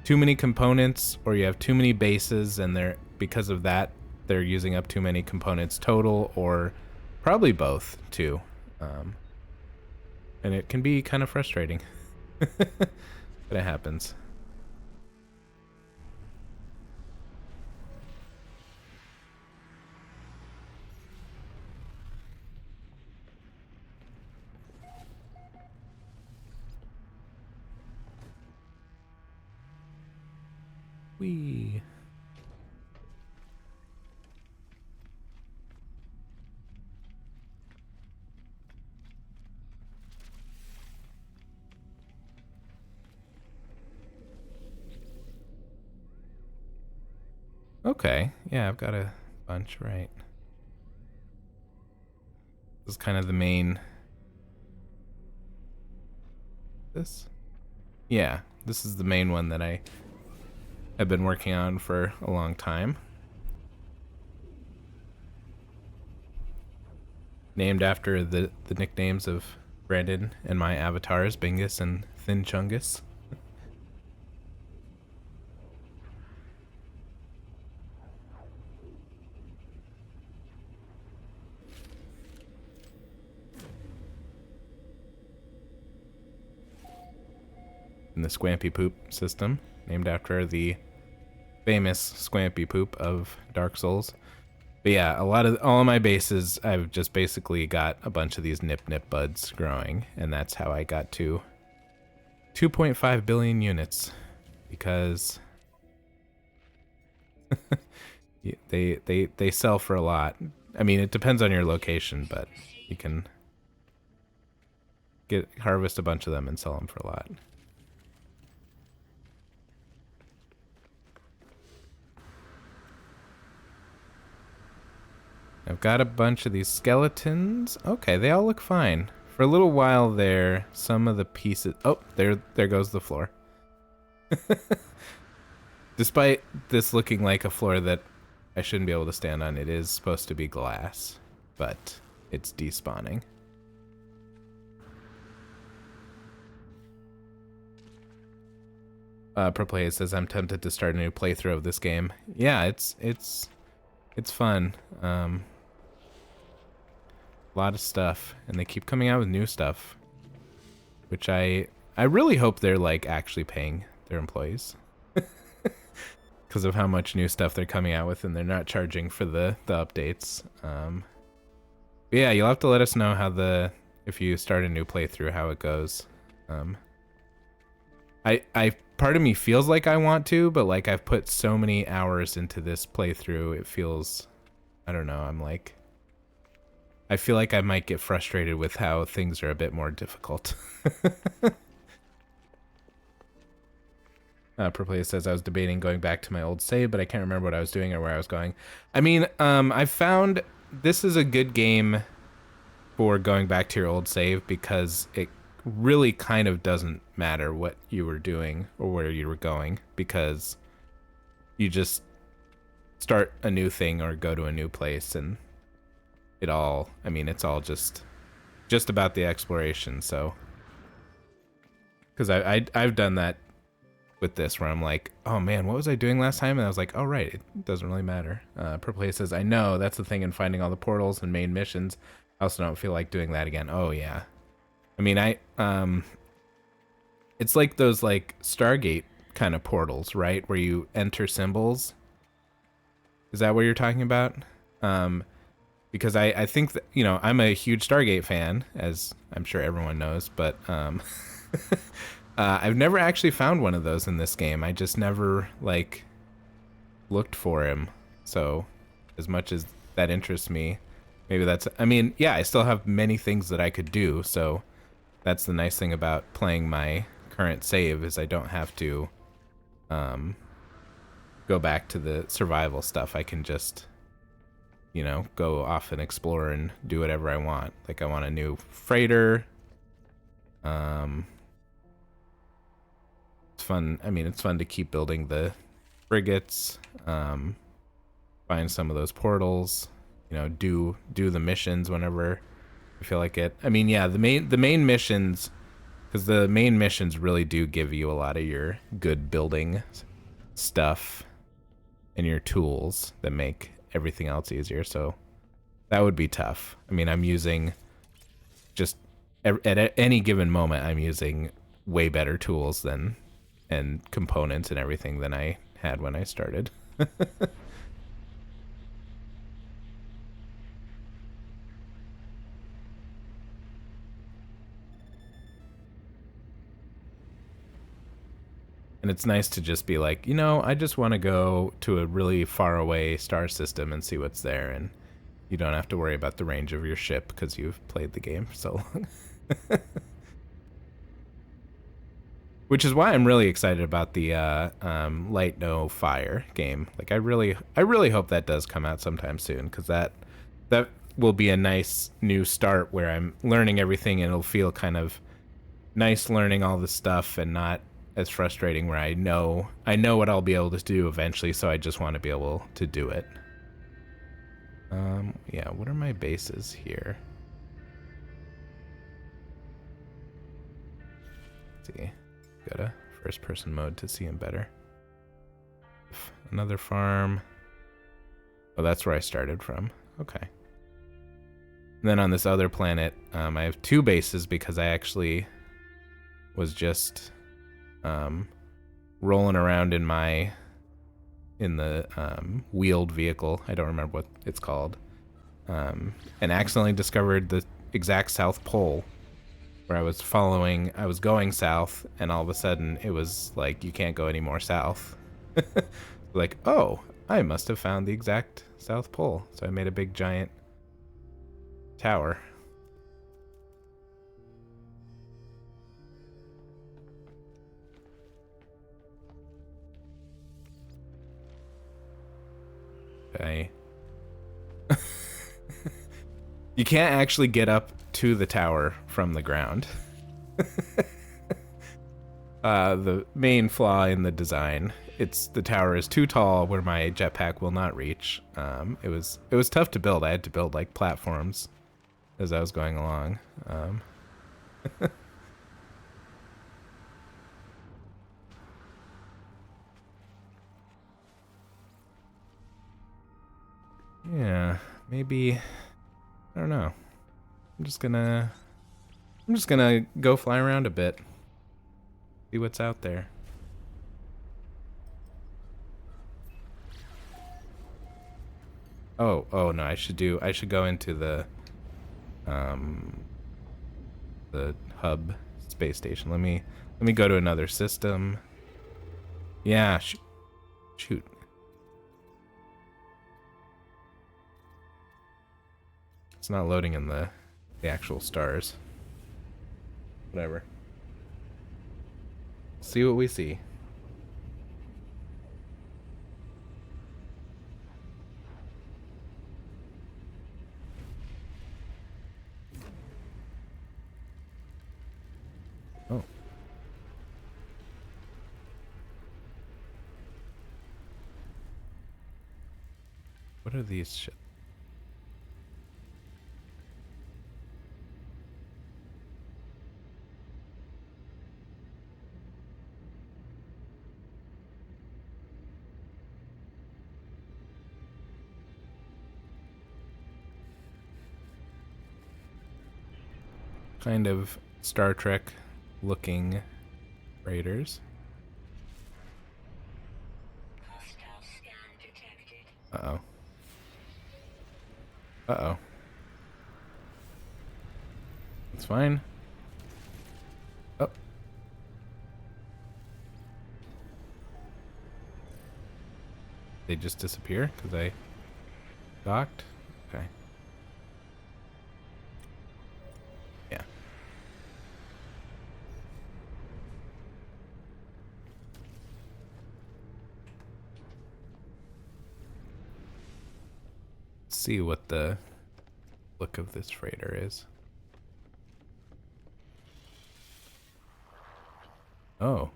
too many components or you have too many bases and because of that they're using up too many components total, or probably both too. And it can be kind of frustrating. But it happens. Whee. Okay, yeah, I've got a bunch, right. This is kind of the main... This? Yeah, this is the main one that I have been working on for a long time. Named after the nicknames of Brandon and my avatars, Bingus and Thin Chungus. And the Squampy Poop system, named after the famous Squampy Poop of Dark Souls. But yeah, all of my bases, I've just basically got a bunch of these nip buds growing, and that's how I got to 2.5 billion units, because they sell for a lot. I mean, it depends on your location, but you can harvest a bunch of them and sell them for a lot. I've got a bunch of these skeletons. Okay, they all look fine. For a little while there, some of the pieces... Oh, there goes the floor. Despite this looking like a floor that I shouldn't be able to stand on, it is supposed to be glass, but it's despawning. ProPlay says, I'm tempted to start a new playthrough of this game. Yeah, it's fun. A lot of stuff, and they keep coming out with new stuff, which I really hope they're like actually paying their employees because of how much new stuff they're coming out with, and they're not charging for the updates. But yeah, you'll have to let us know how if you start a new playthrough, how it goes. I part of me feels like I want to, but like I've put so many hours into this playthrough, it feels, I don't know, I feel like I might get frustrated with how things are a bit more difficult. ProPlay says, I was debating going back to my old save, but I can't remember what I was doing or where I was going. I mean, I found this is a good game for going back to your old save because it really kind of doesn't matter what you were doing or where you were going, because you just start a new thing or go to a new place, and it's all just about the exploration. So, because I've done that with this where I'm like, oh man, what was I doing last time? And I was like, oh right, it doesn't really matter. ProPlay says, I know, that's the thing in finding all the portals and main missions. I also don't feel like doing that again. Oh yeah. I mean, it's like those like Stargate kind of portals, right? Where you enter symbols. Is that what you're talking about? Because I think that, I'm a huge Stargate fan, as I'm sure everyone knows, but I've never actually found one of those in this game. I just never like looked for him. So as much as that interests me, maybe yeah, I still have many things that I could do. So that's the nice thing about playing my current save, is I don't have to go back to the survival stuff. I can just, go off and explore and do whatever I want. Like I want a new freighter. It's fun. I mean, it's fun to keep building the frigates, find some of those portals, do the missions whenever I feel like it. I mean, yeah, the main missions, because the main missions really do give you a lot of your good building stuff and your tools that make everything else easier. So that would be tough. I mean, I'm using just at any given moment, I'm using way better tools and components and everything than I had when I started. And it's nice to just be like, I just want to go to a really far away star system and see what's there, and you don't have to worry about the range of your ship because you've played the game for so long. Which is why I'm really excited about the Light No Fire game. Like I really hope that does come out sometime soon, because that will be a nice new start where I'm learning everything and it'll feel kind of nice learning all this stuff and not as frustrating where I know what I'll be able to do eventually, so I just want to be able to do it. Yeah, what are my bases here? Let's see. Go to first person mode to see him better. Another farm. Oh, that's where I started from. Okay. And then on this other planet, I have 2 bases because I actually was just rolling around in the wheeled vehicle. I don't remember what it's called. And accidentally discovered the exact South Pole where I was going south, and all of a sudden it was like, you can't go any more south. Like, oh, I must have found the exact South Pole. So I made a big giant tower. Okay. You can't actually get up to the tower from the ground. The main flaw in the design, the tower is too tall where my jetpack will not reach. It was tough to build. I had to build like platforms as I was going along. Yeah, maybe, I don't know. I'm just gonna go fly around a bit. See what's out there. Oh no, I should go into the hub space station. Let me go to another system. Yeah, shoot. It's not loading in the actual stars. Whatever. See what we see. Oh. What are these shit? Kind of Star Trek looking raiders. Uh-oh. Uh-oh. It's fine. Oh. They just disappear because I docked? Okay. Yeah. Let's see what the look of this freighter is. Oh.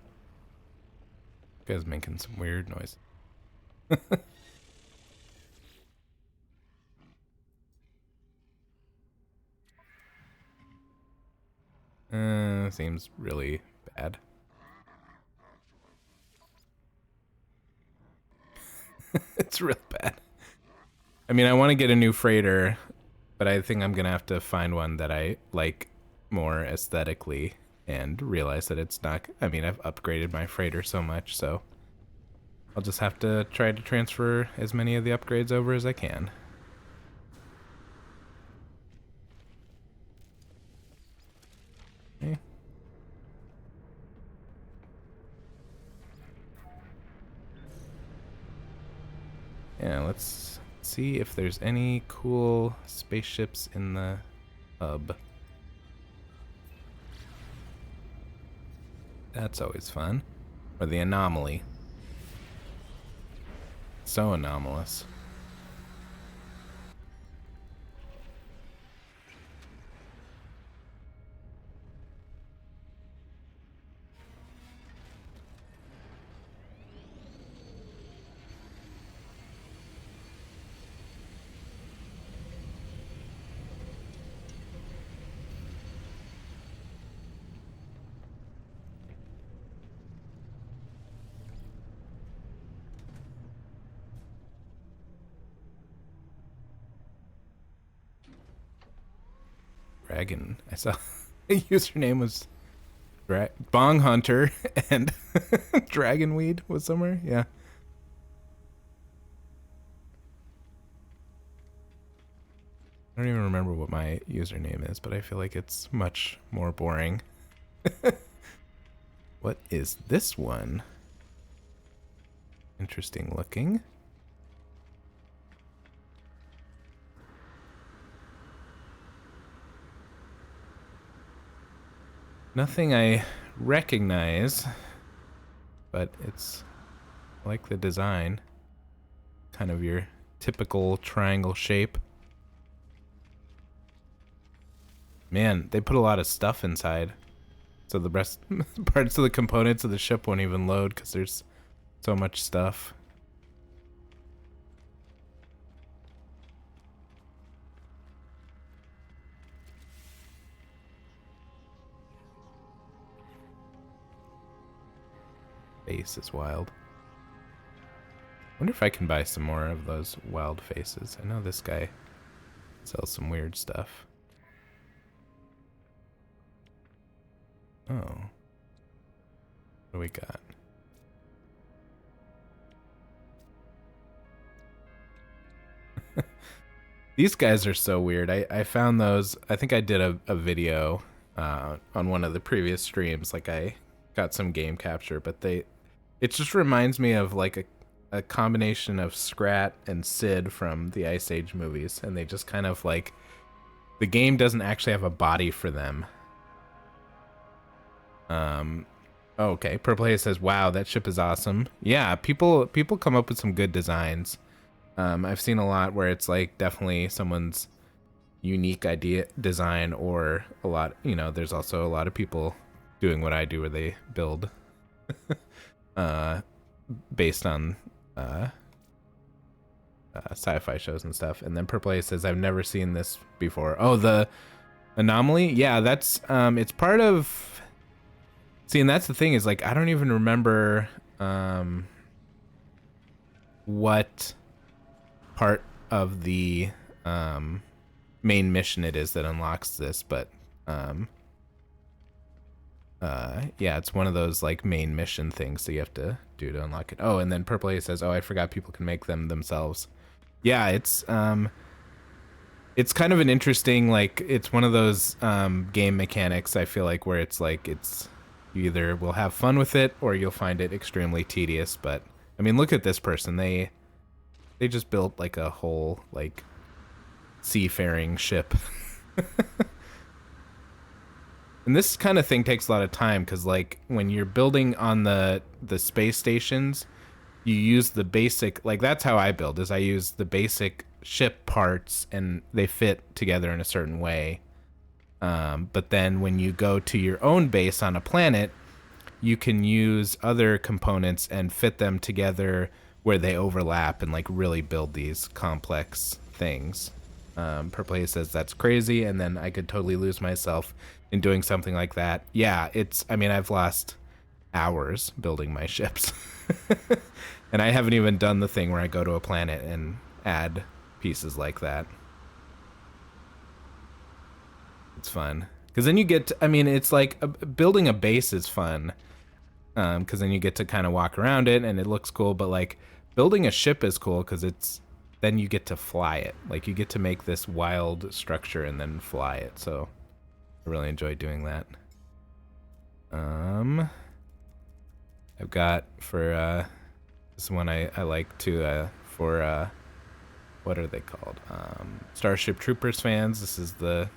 You guys making some weird noise. Seems really bad. It's real bad. I mean, I want to get a new freighter, but I think I'm gonna have to find one that I like more aesthetically and realize that it's not. I mean, I've upgraded my freighter so much, so I'll just have to try to transfer as many of the upgrades over as I can. Okay. Yeah, let's see if there's any cool spaceships in the hub. That's always fun. Or the anomaly. So anomalous. Dragon. I saw the username was Bong Hunter and Dragonweed was somewhere. Yeah. I don't even remember what my username is, but I feel like it's much more boring. What is this one? Interesting looking. Nothing I recognize, but it's I like the design. Kind of your typical triangle shape. Man, they put a lot of stuff inside. So the rest parts of the components of the ship won't even load because there's so much stuff. Face is wild. Wonder if I can buy some more of those wild faces. I know this guy sells some weird stuff. Oh. What do we got? These guys are so weird. I found those. I think I did a video on one of the previous streams. Like I got some game capture, but it just reminds me of like a combination of Scrat and Sid from the Ice Age movies. And they just kind of like, the game doesn't actually have a body for them. Okay. Purple Haze says, wow, that ship is awesome. Yeah, people come up with some good designs. I've seen a lot where it's like definitely someone's unique idea design, or a lot, you know, there's also a lot of people doing what I do where they build based on sci-fi shows and stuff. And then Purple Haze says, I've never seen this before. Oh, the anomaly? Yeah, that's it's part of, see, and that's the thing is like I don't even remember what part of the main mission it is that unlocks this, but yeah, it's one of those like main mission things that you have to do to unlock it. Oh, and then Purple Haze says, oh, I forgot people can make them themselves. Yeah, it's kind of an interesting, like, it's one of those game mechanics, I feel like, where it's like, it's, you either will have fun with it or you'll find it extremely tedious. But I mean, look at this person. They just built like a whole like seafaring ship. And this kind of thing takes a lot of time because like when you're building on the space stations, you use the basic, like that's how I build, is I use the basic ship parts and they fit together in a certain way. But then when you go to your own base on a planet, you can use other components and fit them together where they overlap and like really build these complex things. Purple Haze says that's crazy, and then I could totally lose myself in doing something like that. Yeah, it's, I mean, I've lost hours building my ships. And I haven't even done the thing where I go to a planet and add pieces like that. It's fun. Because then you get to, I mean, it's like building a base is fun. Because then you get to kind of walk around it and it looks cool. But like building a ship is cool because it's, then you get to fly it. Like you get to make this wild structure and then fly it. So I really enjoy doing that. I've got for this one I like to for what are they called? Starship Troopers fans. This is the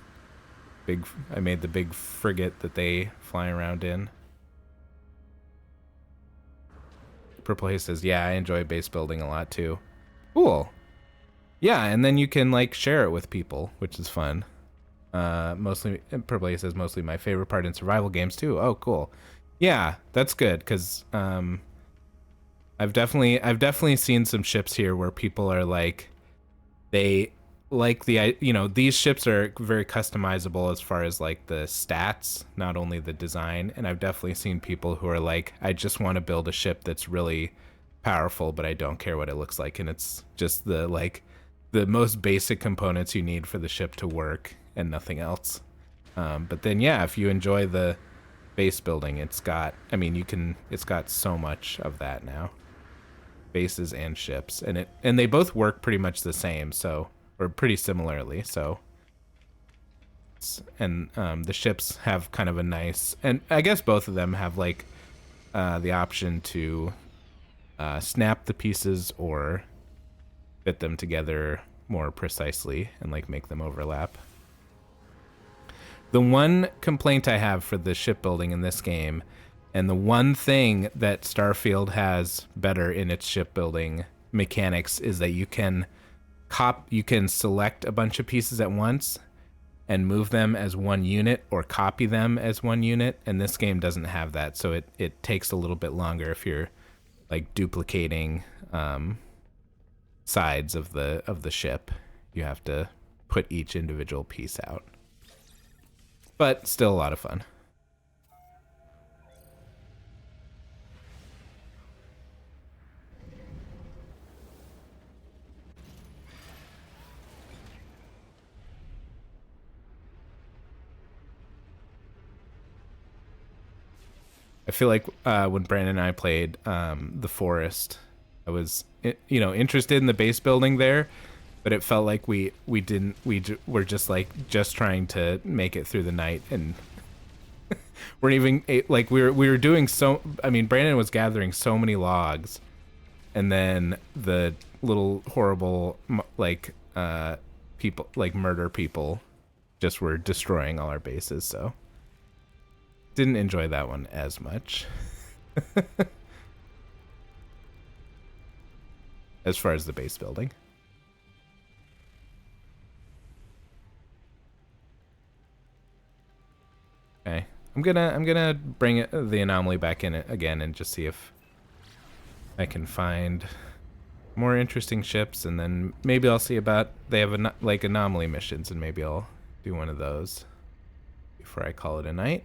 big, I made the big frigate that they fly around in. Purple Haze says, yeah, I enjoy base building a lot too. Cool. Yeah, and then you can like share it with people, which is fun. Mostly, Purple Haze says mostly my favorite part in survival games too. Oh, cool. Yeah, that's good because I've definitely seen some ships here where people are like, they like these ships are very customizable as far as like the stats, not only the design. And I've definitely seen people who are like, I just want to build a ship that's really powerful, but I don't care what it looks like, and it's just the most basic components you need for the ship to work and nothing else. But then yeah, if you enjoy the base building, it's got so much of that now, bases and ships, and they both work pretty much the same, so, or pretty similarly. So and the ships have kind of a nice, and I guess both of them have like the option to snap the pieces or fit them together more precisely and like make them overlap. The one complaint I have for the shipbuilding in this game, and the one thing that Starfield has better in its shipbuilding mechanics, is that you can select a bunch of pieces at once and move them as one unit or copy them as one unit, and this game doesn't have that, so it takes a little bit longer if you're like duplicating sides of the ship. You have to put each individual piece out. But still a lot of fun. I feel like when Brandon and I played the Forest, I was interested in the base building there, but it felt like we were just trying to make it through the night, and weren't even like we were doing so. I mean, Brandon was gathering so many logs, and then the little horrible people, like murder people, just were destroying all our bases. So didn't enjoy that one as much. As far as the base building. Okay, I'm gonna bring the anomaly back in it again and just see if I can find more interesting ships, and then maybe I'll see about, they have like anomaly missions, and maybe I'll do one of those before I call it a night.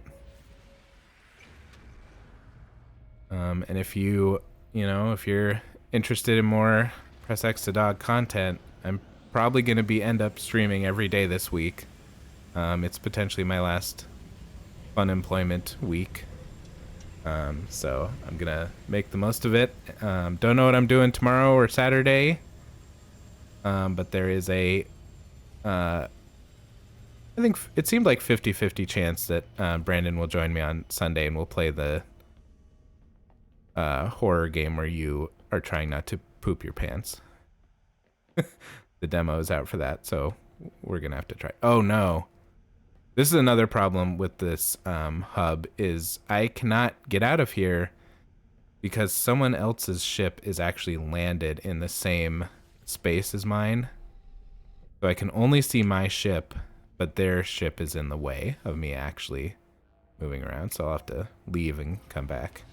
And if if you're interested in more Press X to Dog content, I'm probably going to end up streaming every day this week. It's potentially my last fun employment week. So I'm going to make the most of it. Don't know what I'm doing tomorrow or Saturday. But there is I think it seemed like 50-50 chance that Brandon will join me on Sunday, and we'll play the horror game where you are trying not to poop your pants. The demo is out for that, so we're gonna have to try. Oh no, this is another problem with this hub, is I cannot get out of here because someone else's ship is actually landed in the same space as mine. So I can only see my ship, but their ship is in the way of me actually moving around, so I'll have to leave and come back.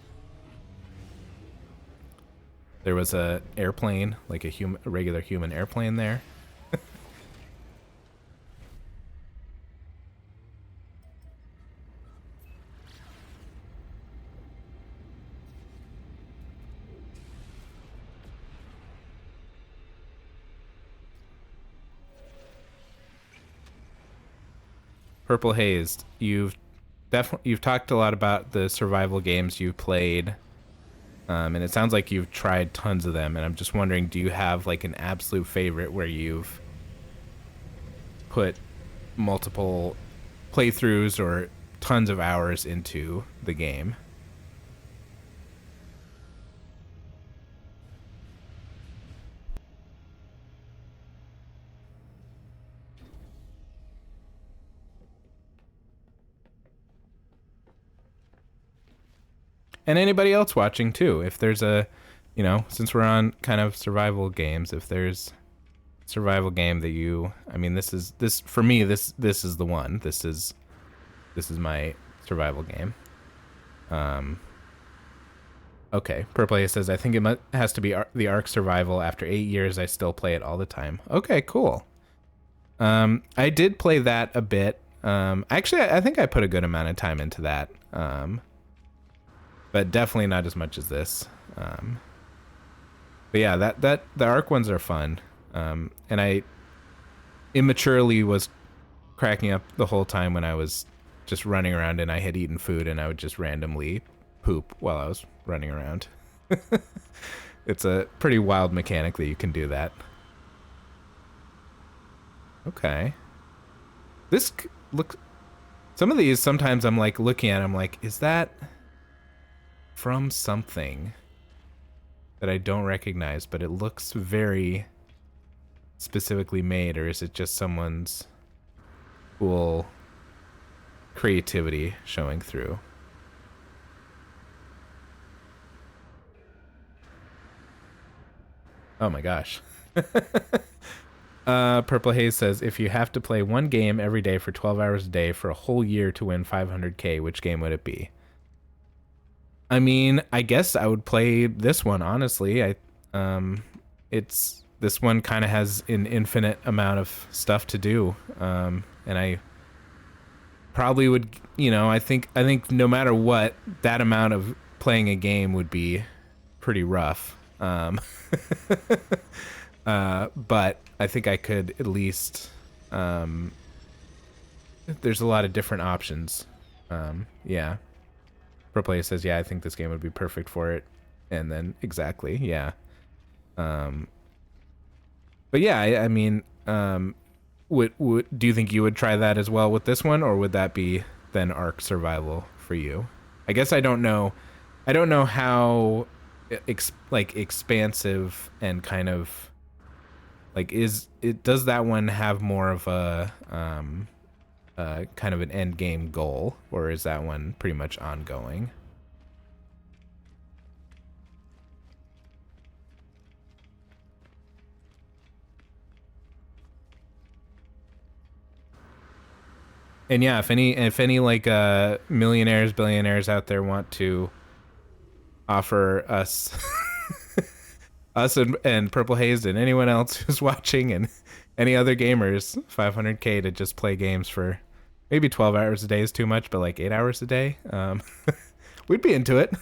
There was a airplane, like a regular human airplane there. Purple Hazed, you've talked a lot about the survival games you've played. And it sounds like you've tried tons of them, and I'm just wondering, do you have like an absolute favorite where you've put multiple playthroughs or tons of hours into the game? And anybody else watching too, if there's a you know, since we're on kind of survival games, if there's survival game that you, I mean, this for me, this is the one. This is my survival game. Okay, Purple says, I think it has to be the Ark Survival. After 8 years, I still play it all the time. Okay, cool. I did play that a bit. Actually, I think I put a good amount of time into that. But definitely not as much as this. But yeah, that the Ark ones are fun. And I immaturely was cracking up the whole time when I was just running around and I had eaten food and I would just randomly poop while I was running around. It's a pretty wild mechanic that you can do that. Okay. This look. Some of these sometimes I'm like looking at. I'm like, is that from something that I don't recognize? But it looks very specifically made, or is it just someone's cool creativity showing through? Oh my gosh. Purple Haze says, if you have to play one game every day for 12 hours a day for a whole year to win 500k, which game would it be? I mean, I guess I would play this one, honestly. It's this one kind of has an infinite amount of stuff to do. And I probably would, you know, I think no matter what, that amount of playing a game would be pretty rough. But I think I could at least. There's a lot of different options. Yeah. Pro says, yeah, I think this game would be perfect for it. And then exactly, yeah. But yeah, I mean, would do you think you would try that as well with this one, or would that be then Ark Survival for you? I guess I don't know. I don't know how like expansive and kind of like is it does that one have more of a kind of an end game goal, or is that one pretty much ongoing? And yeah, if any like millionaires, billionaires out there want to offer us us and Purple Haze and anyone else who's watching and any other gamers 500k to just play games for maybe 12 hours a day is too much, but like 8 hours a day, we'd be into it.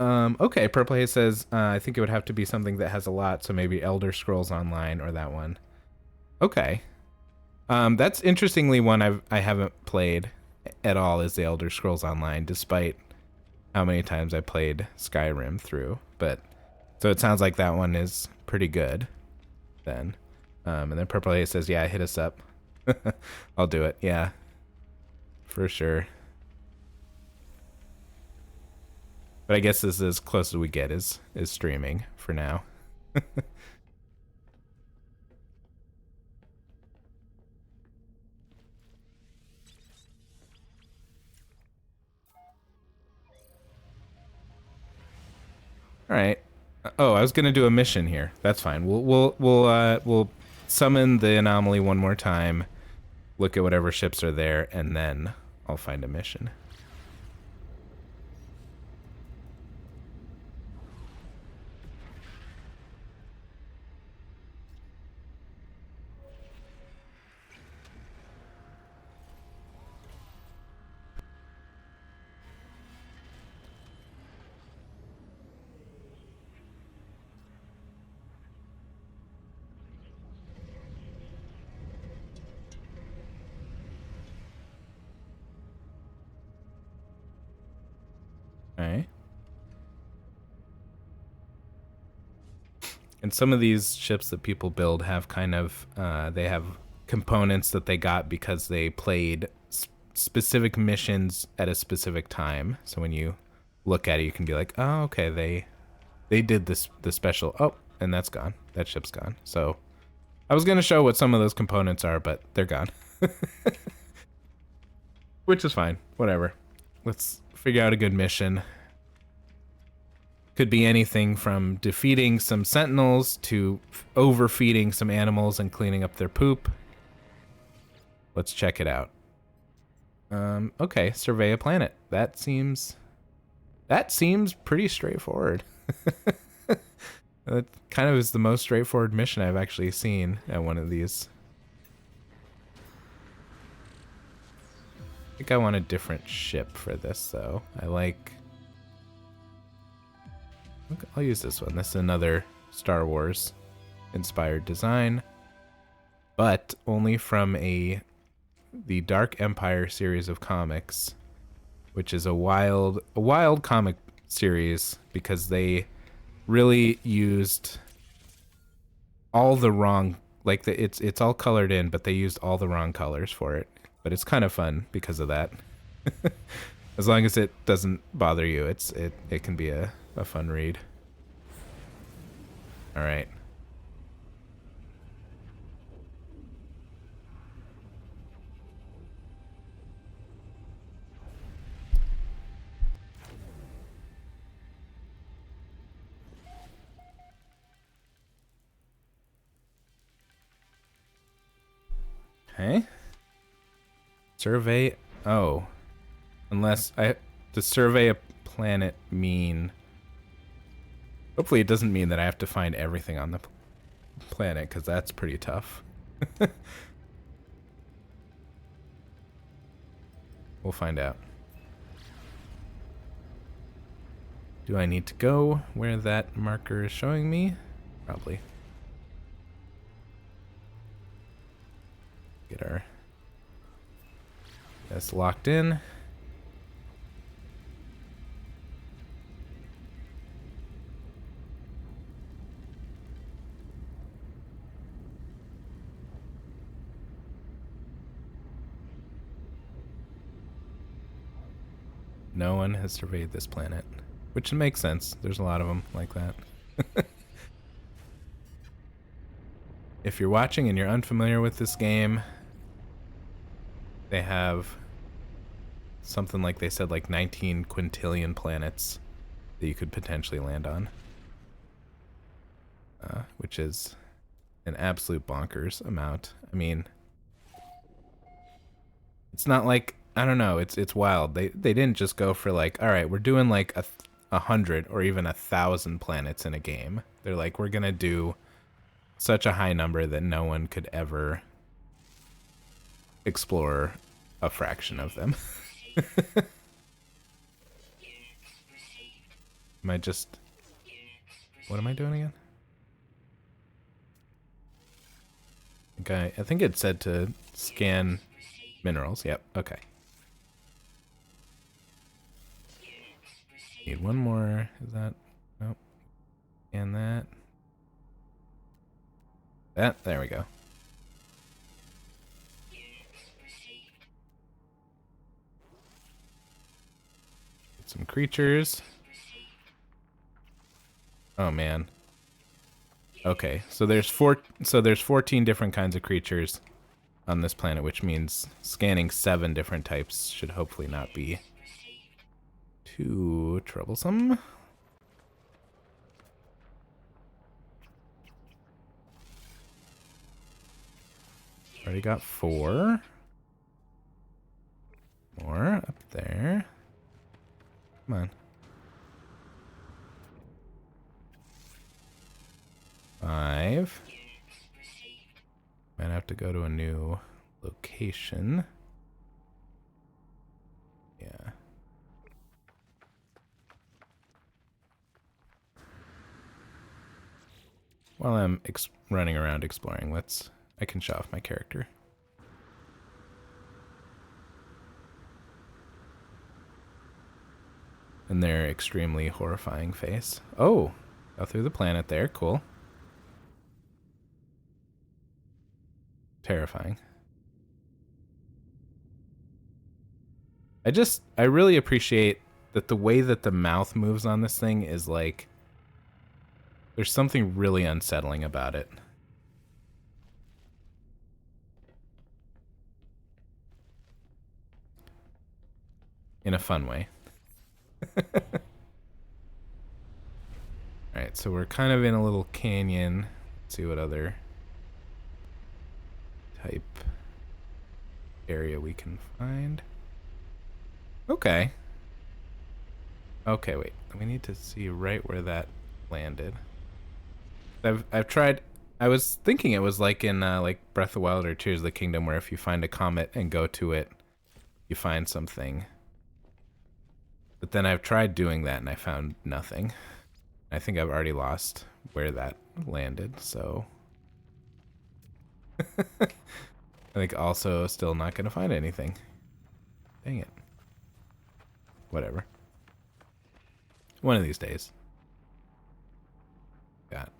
Okay, Purple Haze says, I think it would have to be something that has a lot, so maybe Elder Scrolls Online or that one. Okay. That's interestingly one I haven't played at all, is the Elder Scrolls Online, despite how many times I played Skyrim through. But so it sounds like that one is pretty good then. And then Purple Haze says, yeah, hit us up. I'll do it. Yeah, for sure. But I guess this is as close as we get is streaming for now. All right. Oh, I was gonna do a mission here. That's fine. We'll summon the anomaly one more time. Look at whatever ships are there, and then I'll find a mission. All right. And some of these ships that people build have kind of they have components that they got because they played specific missions at a specific time. So when you look at it, you can be like, oh, okay, they did the special. Oh, and that's gone. That ship's gone. So I was gonna show what some of those components are, but they're gone. Which is fine. Whatever. Let's figure out a good mission. Could be anything from defeating some sentinels to overfeeding some animals and cleaning up their poop. Let's check it out. Okay, survey a planet. That seems pretty straightforward. That kind of is the most straightforward mission I've actually seen at one of these. I think I want a different ship for this, though. I'll use this one. This is another Star Wars inspired design, but only from the Dark Empire series of comics, which is a wild comic series because they really used all the wrong, like it's all colored in, but they used all the wrong colors for it. But it's kind of fun because of that. As long as it doesn't bother you, it can be a fun read. All right. Okay. Survey. Oh. Unless does survey a planet mean... Hopefully it doesn't mean that I have to find everything on the planet, because that's pretty tough. We'll find out. Do I need to go where that marker is showing me? Probably. Get our... That's locked in. No one has surveyed this planet, which makes sense. There's a lot of them like that. If you're watching and you're unfamiliar with this game, they have something like they said, like 19 quintillion planets that you could potentially land on, which is an absolute bonkers amount. I mean, it's not like, I don't know, it's wild. They didn't just go for like, all right, we're doing like 100 or even 1,000 planets in a game. They're like, we're gonna do such a high number that no one could ever explore a fraction of them. Am I just... What am I doing again? Okay, I think it said to scan minerals. Yep, okay. Need one more. Is that... Nope. And that. That, there we go. Get some creatures. Oh man. Okay, so there's 14 different kinds of creatures on this planet, which means scanning 7 different types should hopefully not be too troublesome. Already got 4. More up there. Come on. 5. Might have to go to a new location. Yeah. While I'm running around exploring, I can show off my character. And their extremely horrifying face. Oh, go through the planet there, cool. Terrifying. I really appreciate that the way that the mouth moves on this thing is like, there's something really unsettling about it. In a fun way. Alright, so we're kind of in a little canyon. Let's see what other type area we can find. Okay. Okay, wait. We need to see right where that landed. I've tried. I was thinking it was like in like Breath of the Wild or Tears of the Kingdom, where if you find a comet and go to it, you find something. But then I've tried doing that and I found nothing. I think I've already lost where that landed, so I think also still not gonna find anything. Dang it. Whatever. One of these days. Got.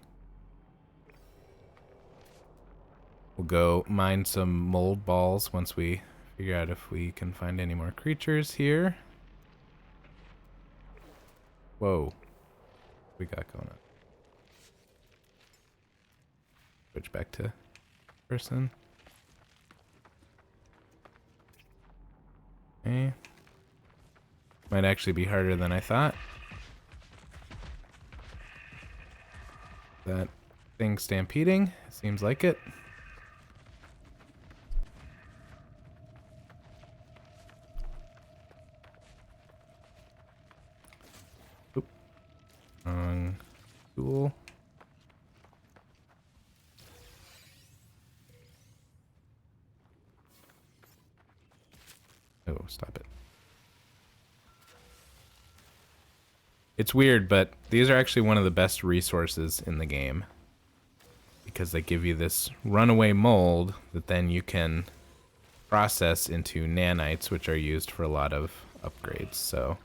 We'll go mine some mold balls once we figure out if we can find any more creatures here. Whoa. What we got going on? Switch back to person. Okay. Might actually be harder than I thought. That thing stampeding. Seems like it. Oop. Wrong tool. Oh, stop it. It's weird, but these are actually one of the best resources in the game, because they give you this runaway mold that then you can process into nanites, which are used for a lot of upgrades. So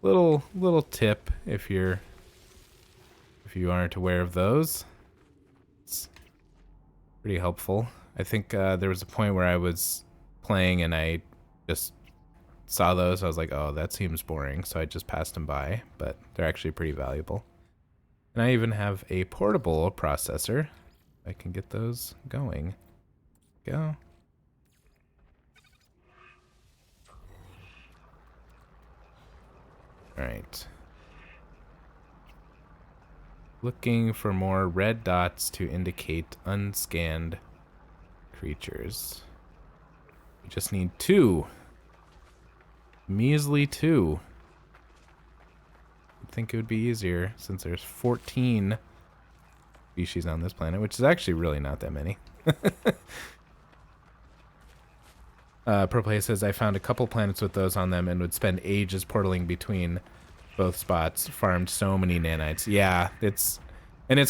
little tip if you aren't aware of those. It's pretty helpful. I think there was a point where I was playing and I just saw those. I was like, oh, that seems boring, so I just passed them by, but they're actually pretty valuable. And I even have a portable processor. I can get those going. Go. All right. Looking for more red dots to indicate unscanned creatures. We just need 2. Measly 2. I'd think it would be easier since there's 14 species on this planet, which is actually really not that many. Proplay says, I found a couple planets with those on them and would spend ages portaling between both spots. Farmed so many nanites. Yeah, that's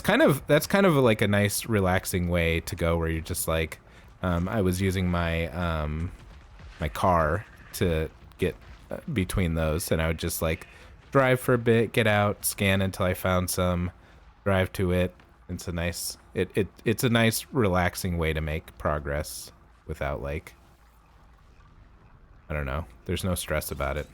kind of like a nice relaxing way to go, where you're just like, I was using my my car to get between those, and I would just like drive for a bit, get out, scan until I found some, drive to it. It's a nice it's a nice relaxing way to make progress without, like, I don't know, there's no stress about it.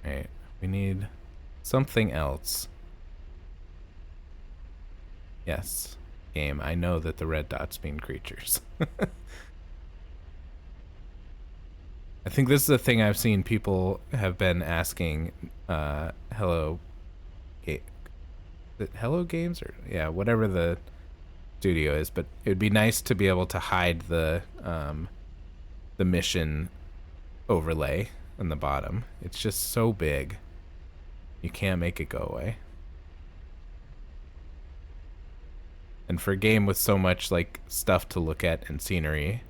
Alright, we need something else. Yes, game, I know that the red dots mean creatures. I think this is a thing I've seen people have been asking, Hello Games, or yeah, whatever the studio is, but it would be nice to be able to hide the mission overlay on the bottom. It's just so big. You can't make it go away. And for a game with so much like stuff to look at and scenery,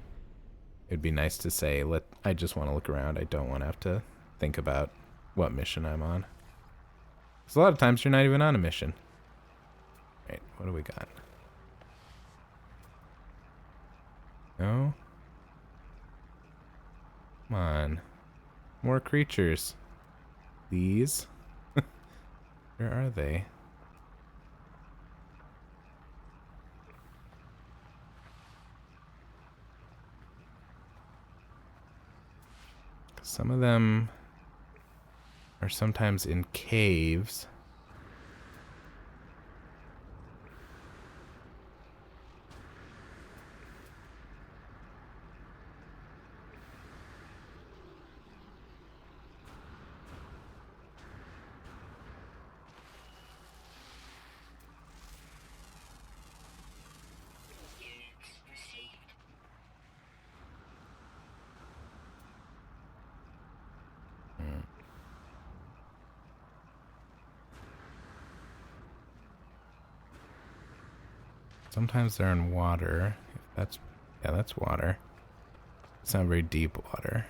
it'd be nice to say, I just want to look around. I don't want to have to think about what mission I'm on. Because a lot of times you're not even on a mission. Right, what do we got? No? Come on. More creatures. These? Where are they? Some of them are sometimes in caves. Sometimes they're in water. That's, yeah, that's water. It's not very deep water.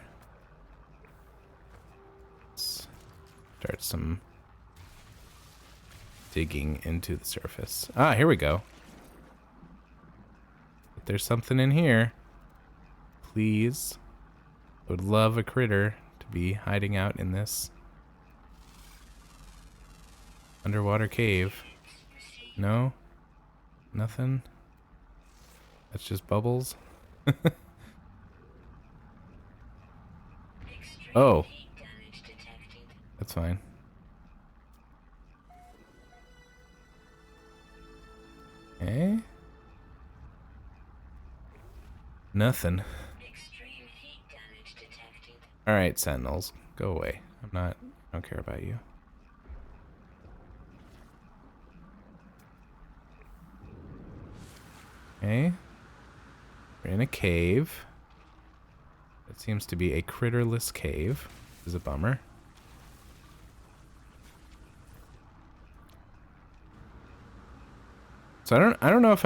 Let's start some digging into the surface. Ah, here we go. But there's something in here. Please. I would love a critter to be hiding out in this underwater cave. No? Nothing? That's just bubbles? Oh. That's fine. Okay. Nothing. Alright, Sentinels. Go away. I don't care about you. Okay. We're in a cave. It seems to be a critterless cave. This is a bummer. So I don't know if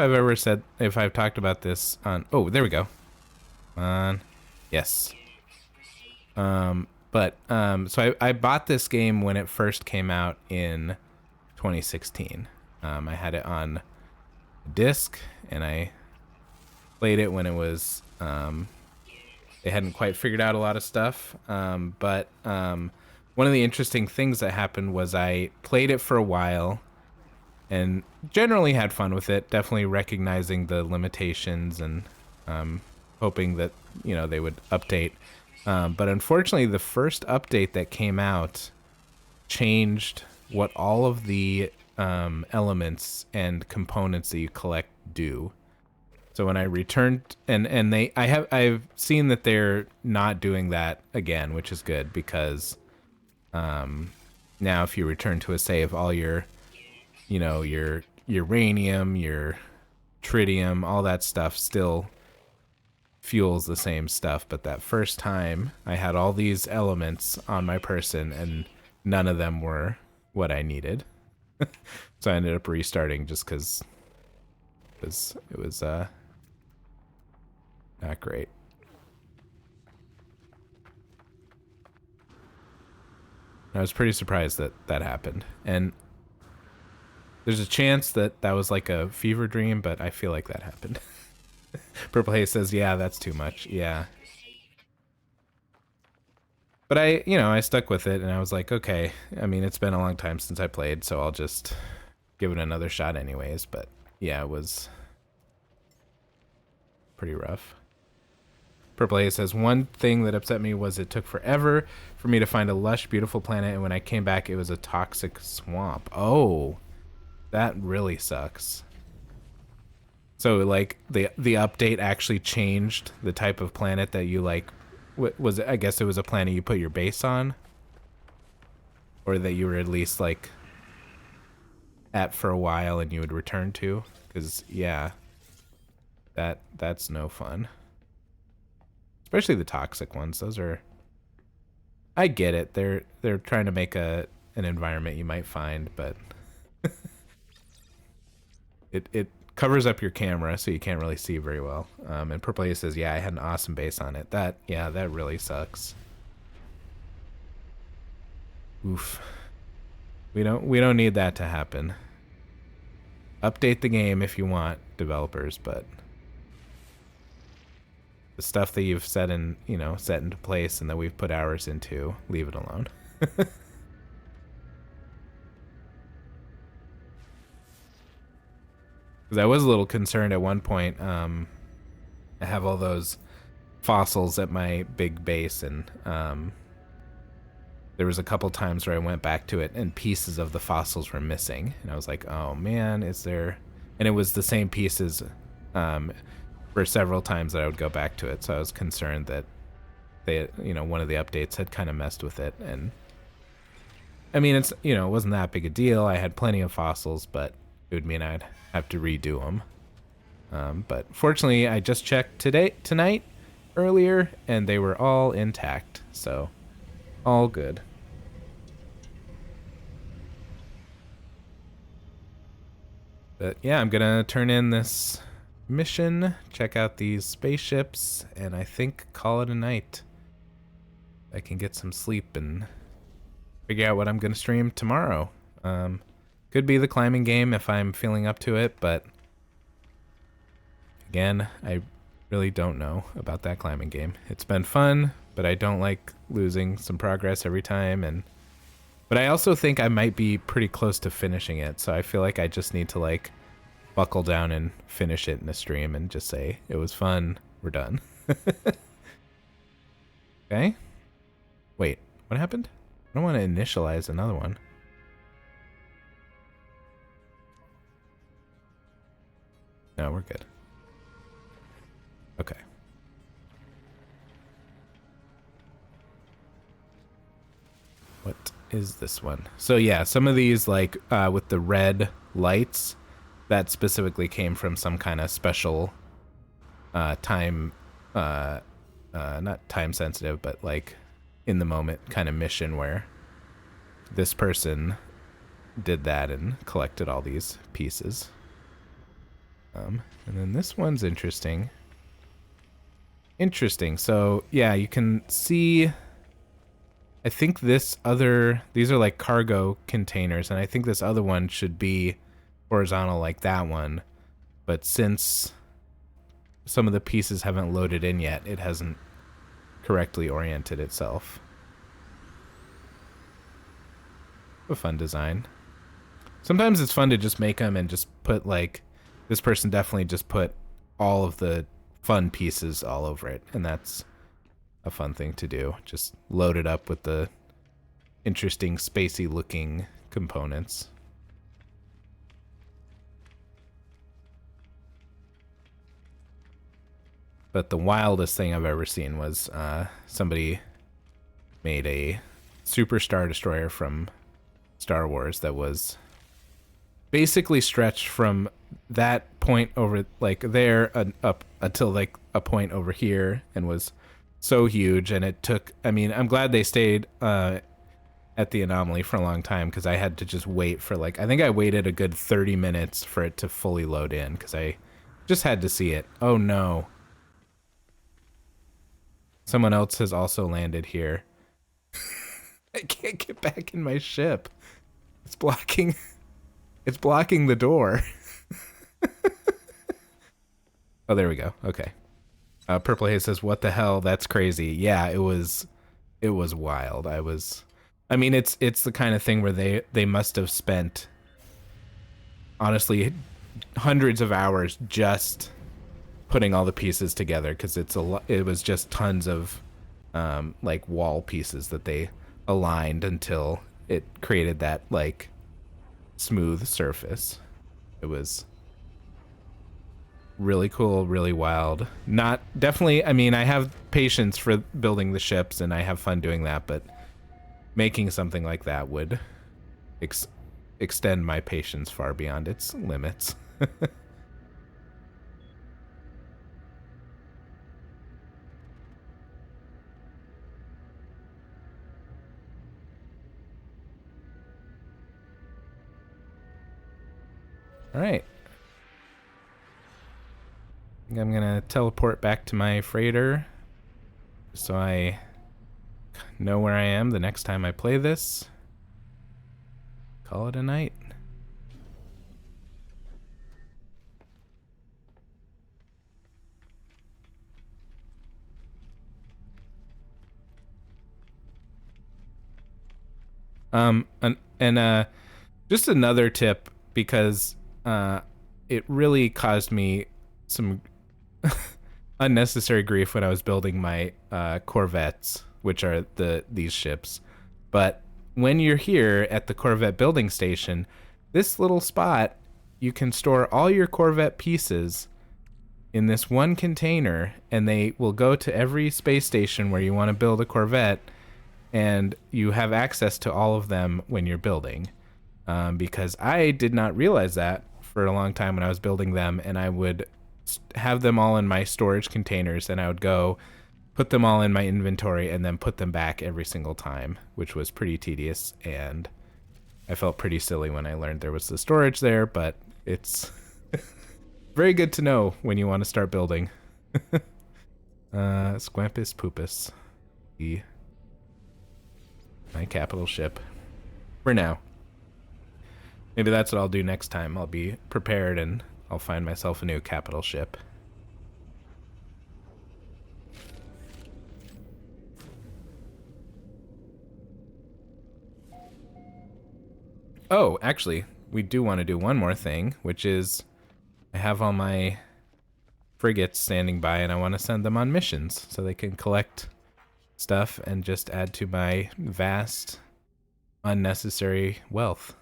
I've talked about this on, oh, there we go. Come on. Yes. So I bought this game when it first came out in 2016. I had it on disc and I played it when it was, they hadn't quite figured out a lot of stuff. But one of the interesting things that happened was I played it for a while and generally had fun with it, definitely recognizing the limitations and hoping that, you know, they would update. But unfortunately, the first update that came out changed what all of the elements and components that you collect do. So when I returned, I've seen that they're not doing that again, which is good because now if you return to a save, all your, you know, your uranium, your tritium, all that stuff still fuels the same stuff. But that first time I had all these elements on my person and none of them were what I needed. So I ended up restarting just because it was not great. I was pretty surprised that that happened. And there's a chance that that was like a fever dream, but I feel like that happened. Purple Haze says, yeah, that's too much. Yeah. But I stuck with it and I was like, okay, I mean, it's been a long time since I played, so I'll just give it another shot anyways. But yeah, it was pretty rough. Purple Haze says, one thing that upset me was it took forever for me to find a lush, beautiful planet, and when I came back, it was a toxic swamp. Oh, that really sucks. So, like, the update actually changed the type of planet that you, like, was it, I guess it was a planet you put your base on? Or that you were at least, like, at for a while and you would return to? Because, yeah, that's no fun. Especially the toxic ones. Those are, I get it. They're trying to make an environment you might find, but it covers up your camera so you can't really see very well. And Purple Haze says, yeah, I had an awesome base on it. That really sucks. Oof. We don't need that to happen. Update the game if you want, developers, but the stuff that you've set into place and that we've put hours into, leave it alone. Because I was a little concerned at one point. I have all those fossils at my big base, and there was a couple times where I went back to it and pieces of the fossils were missing, and I was like, oh man, is there? And it was the same pieces for several times that I would go back to it, so I was concerned that one of the updates had kind of messed with it. And I mean, it wasn't that big a deal. I had plenty of fossils, but it would mean I'd have to redo them. But fortunately, I just checked tonight, earlier, and they were all intact, so all good. But yeah, I'm gonna turn in this mission, check out these spaceships, and I think call it a night. I can get some sleep and figure out what I'm gonna stream tomorrow. Could be the climbing game if I'm feeling up to it, but again, I really don't know about that climbing game. It's been fun, but I don't like losing some progress every time, but I also think I might be pretty close to finishing it, so I feel like I just need to like buckle down and finish it in a stream and just say it was fun, we're done. Okay. Wait, what happened? I don't want to initialize another one. No, we're good. Okay. What is this one? So yeah, some of these like with the red lights, that specifically came from some kind of special time, not time sensitive, but like in the moment kind of mission where this person did that and collected all these pieces. And then this one's interesting. Interesting. So yeah, you can see, I think these are like cargo containers, and I think this other one should be horizontal like that one. But since some of the pieces haven't loaded in yet, it hasn't correctly oriented itself. A fun design. Sometimes it's fun to just make them and just put like, this person definitely just put all of the fun pieces all over it, and that's a fun thing to do. Just load it up with the interesting spacey looking components. But the wildest thing I've ever seen was somebody made a Super Star Destroyer from Star Wars that was basically stretched from that point over like there up until like a point over here, and was so huge. And it took, I mean, I'm glad they stayed at the anomaly for a long time, because I had to just wait for like, I think I waited a good 30 minutes for it to fully load in, because I just had to see it. Oh no. Someone else has also landed here. I can't get back in my ship. It's blocking the door. Oh, there we go. Okay. Purple Haze says, "What the hell? That's crazy." Yeah, it was wild. I mean, it's the kind of thing where they must have spent honestly hundreds of hours just putting all the pieces together, because it was just tons of like wall pieces that they aligned until it created that like smooth surface. It was really cool, really wild. Not definitely, I mean, I have patience for building the ships and I have fun doing that, but making something like that would extend my patience far beyond its limits. All right. I think I'm gonna teleport back to my freighter so I know where I am the next time I play this. Call it a night. Just another tip, because it really caused me some unnecessary grief when I was building my Corvettes, which are these ships. But when you're here at the Corvette building station, this little spot, you can store all your Corvette pieces in this one container, and they will go to every space station where you want to build a Corvette, and you have access to all of them when you're building. Because I did not realize that for a long time when I was building them, and I would have them all in my storage containers, and I would go put them all in my inventory and then put them back every single time, which was pretty tedious, and I felt pretty silly when I learned there was the storage there, but It's very good to know when you want to start building. Squampus Poopus. My capital ship. For now. Maybe that's what I'll do next time. I'll be prepared and I'll find myself a new capital ship. Oh, actually, we do want to do one more thing, which is I have all my frigates standing by and I want to send them on missions so they can collect stuff and just add to my vast, unnecessary wealth.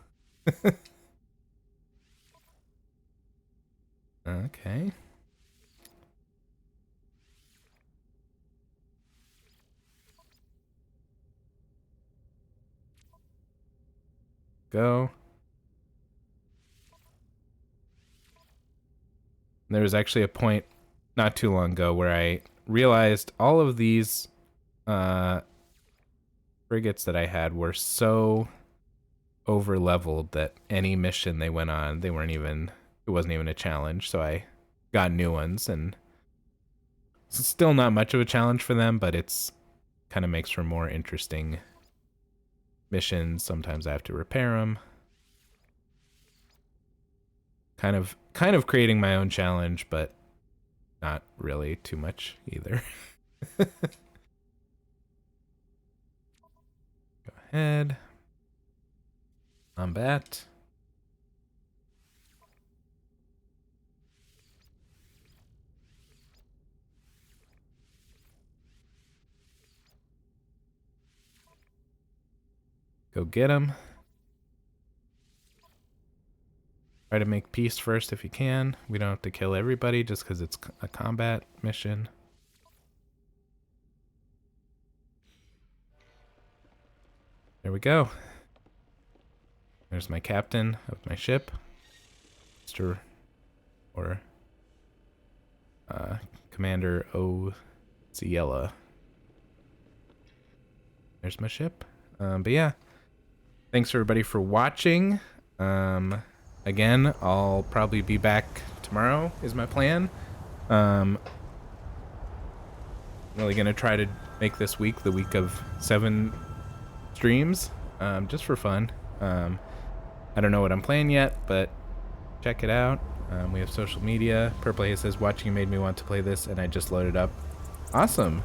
Okay. Go. There was actually a point not too long ago where I realized all of these frigates that I had were so over leveled that any mission they went on, it wasn't even a challenge. So I got new ones, and it's still not much of a challenge for them, but it's kind of makes for more interesting missions. Sometimes I have to repair them. Kind of creating my own challenge, but not really too much either. Go ahead. Combat. Go get him. Try to make peace first if you can. We don't have to kill everybody just because it's a combat mission. There we go. There's my captain of my ship. Mr. or Commander Oziella. There's my ship. But yeah. Thanks everybody for watching. Again, I'll probably be back tomorrow is my plan. I'm really gonna try to make this week the week of 7 streams, just for fun. I don't know what I'm playing yet, but check it out. We have social media. Purple Haze says, watching made me want to play this, and I just loaded up. Awesome.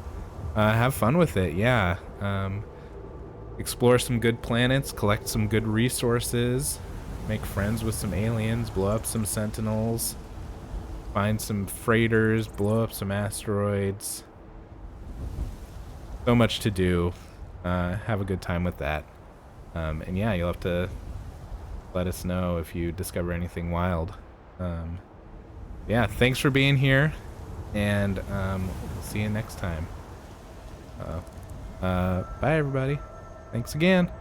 Have fun with it, yeah. Explore some good planets, collect some good resources, make friends with some aliens, blow up some sentinels, find some freighters, blow up some asteroids. So much to do. Have a good time with that. And yeah, you'll have to let us know if you discover anything wild. Yeah, thanks for being here, and we'll see you next time. Bye everybody. Thanks again.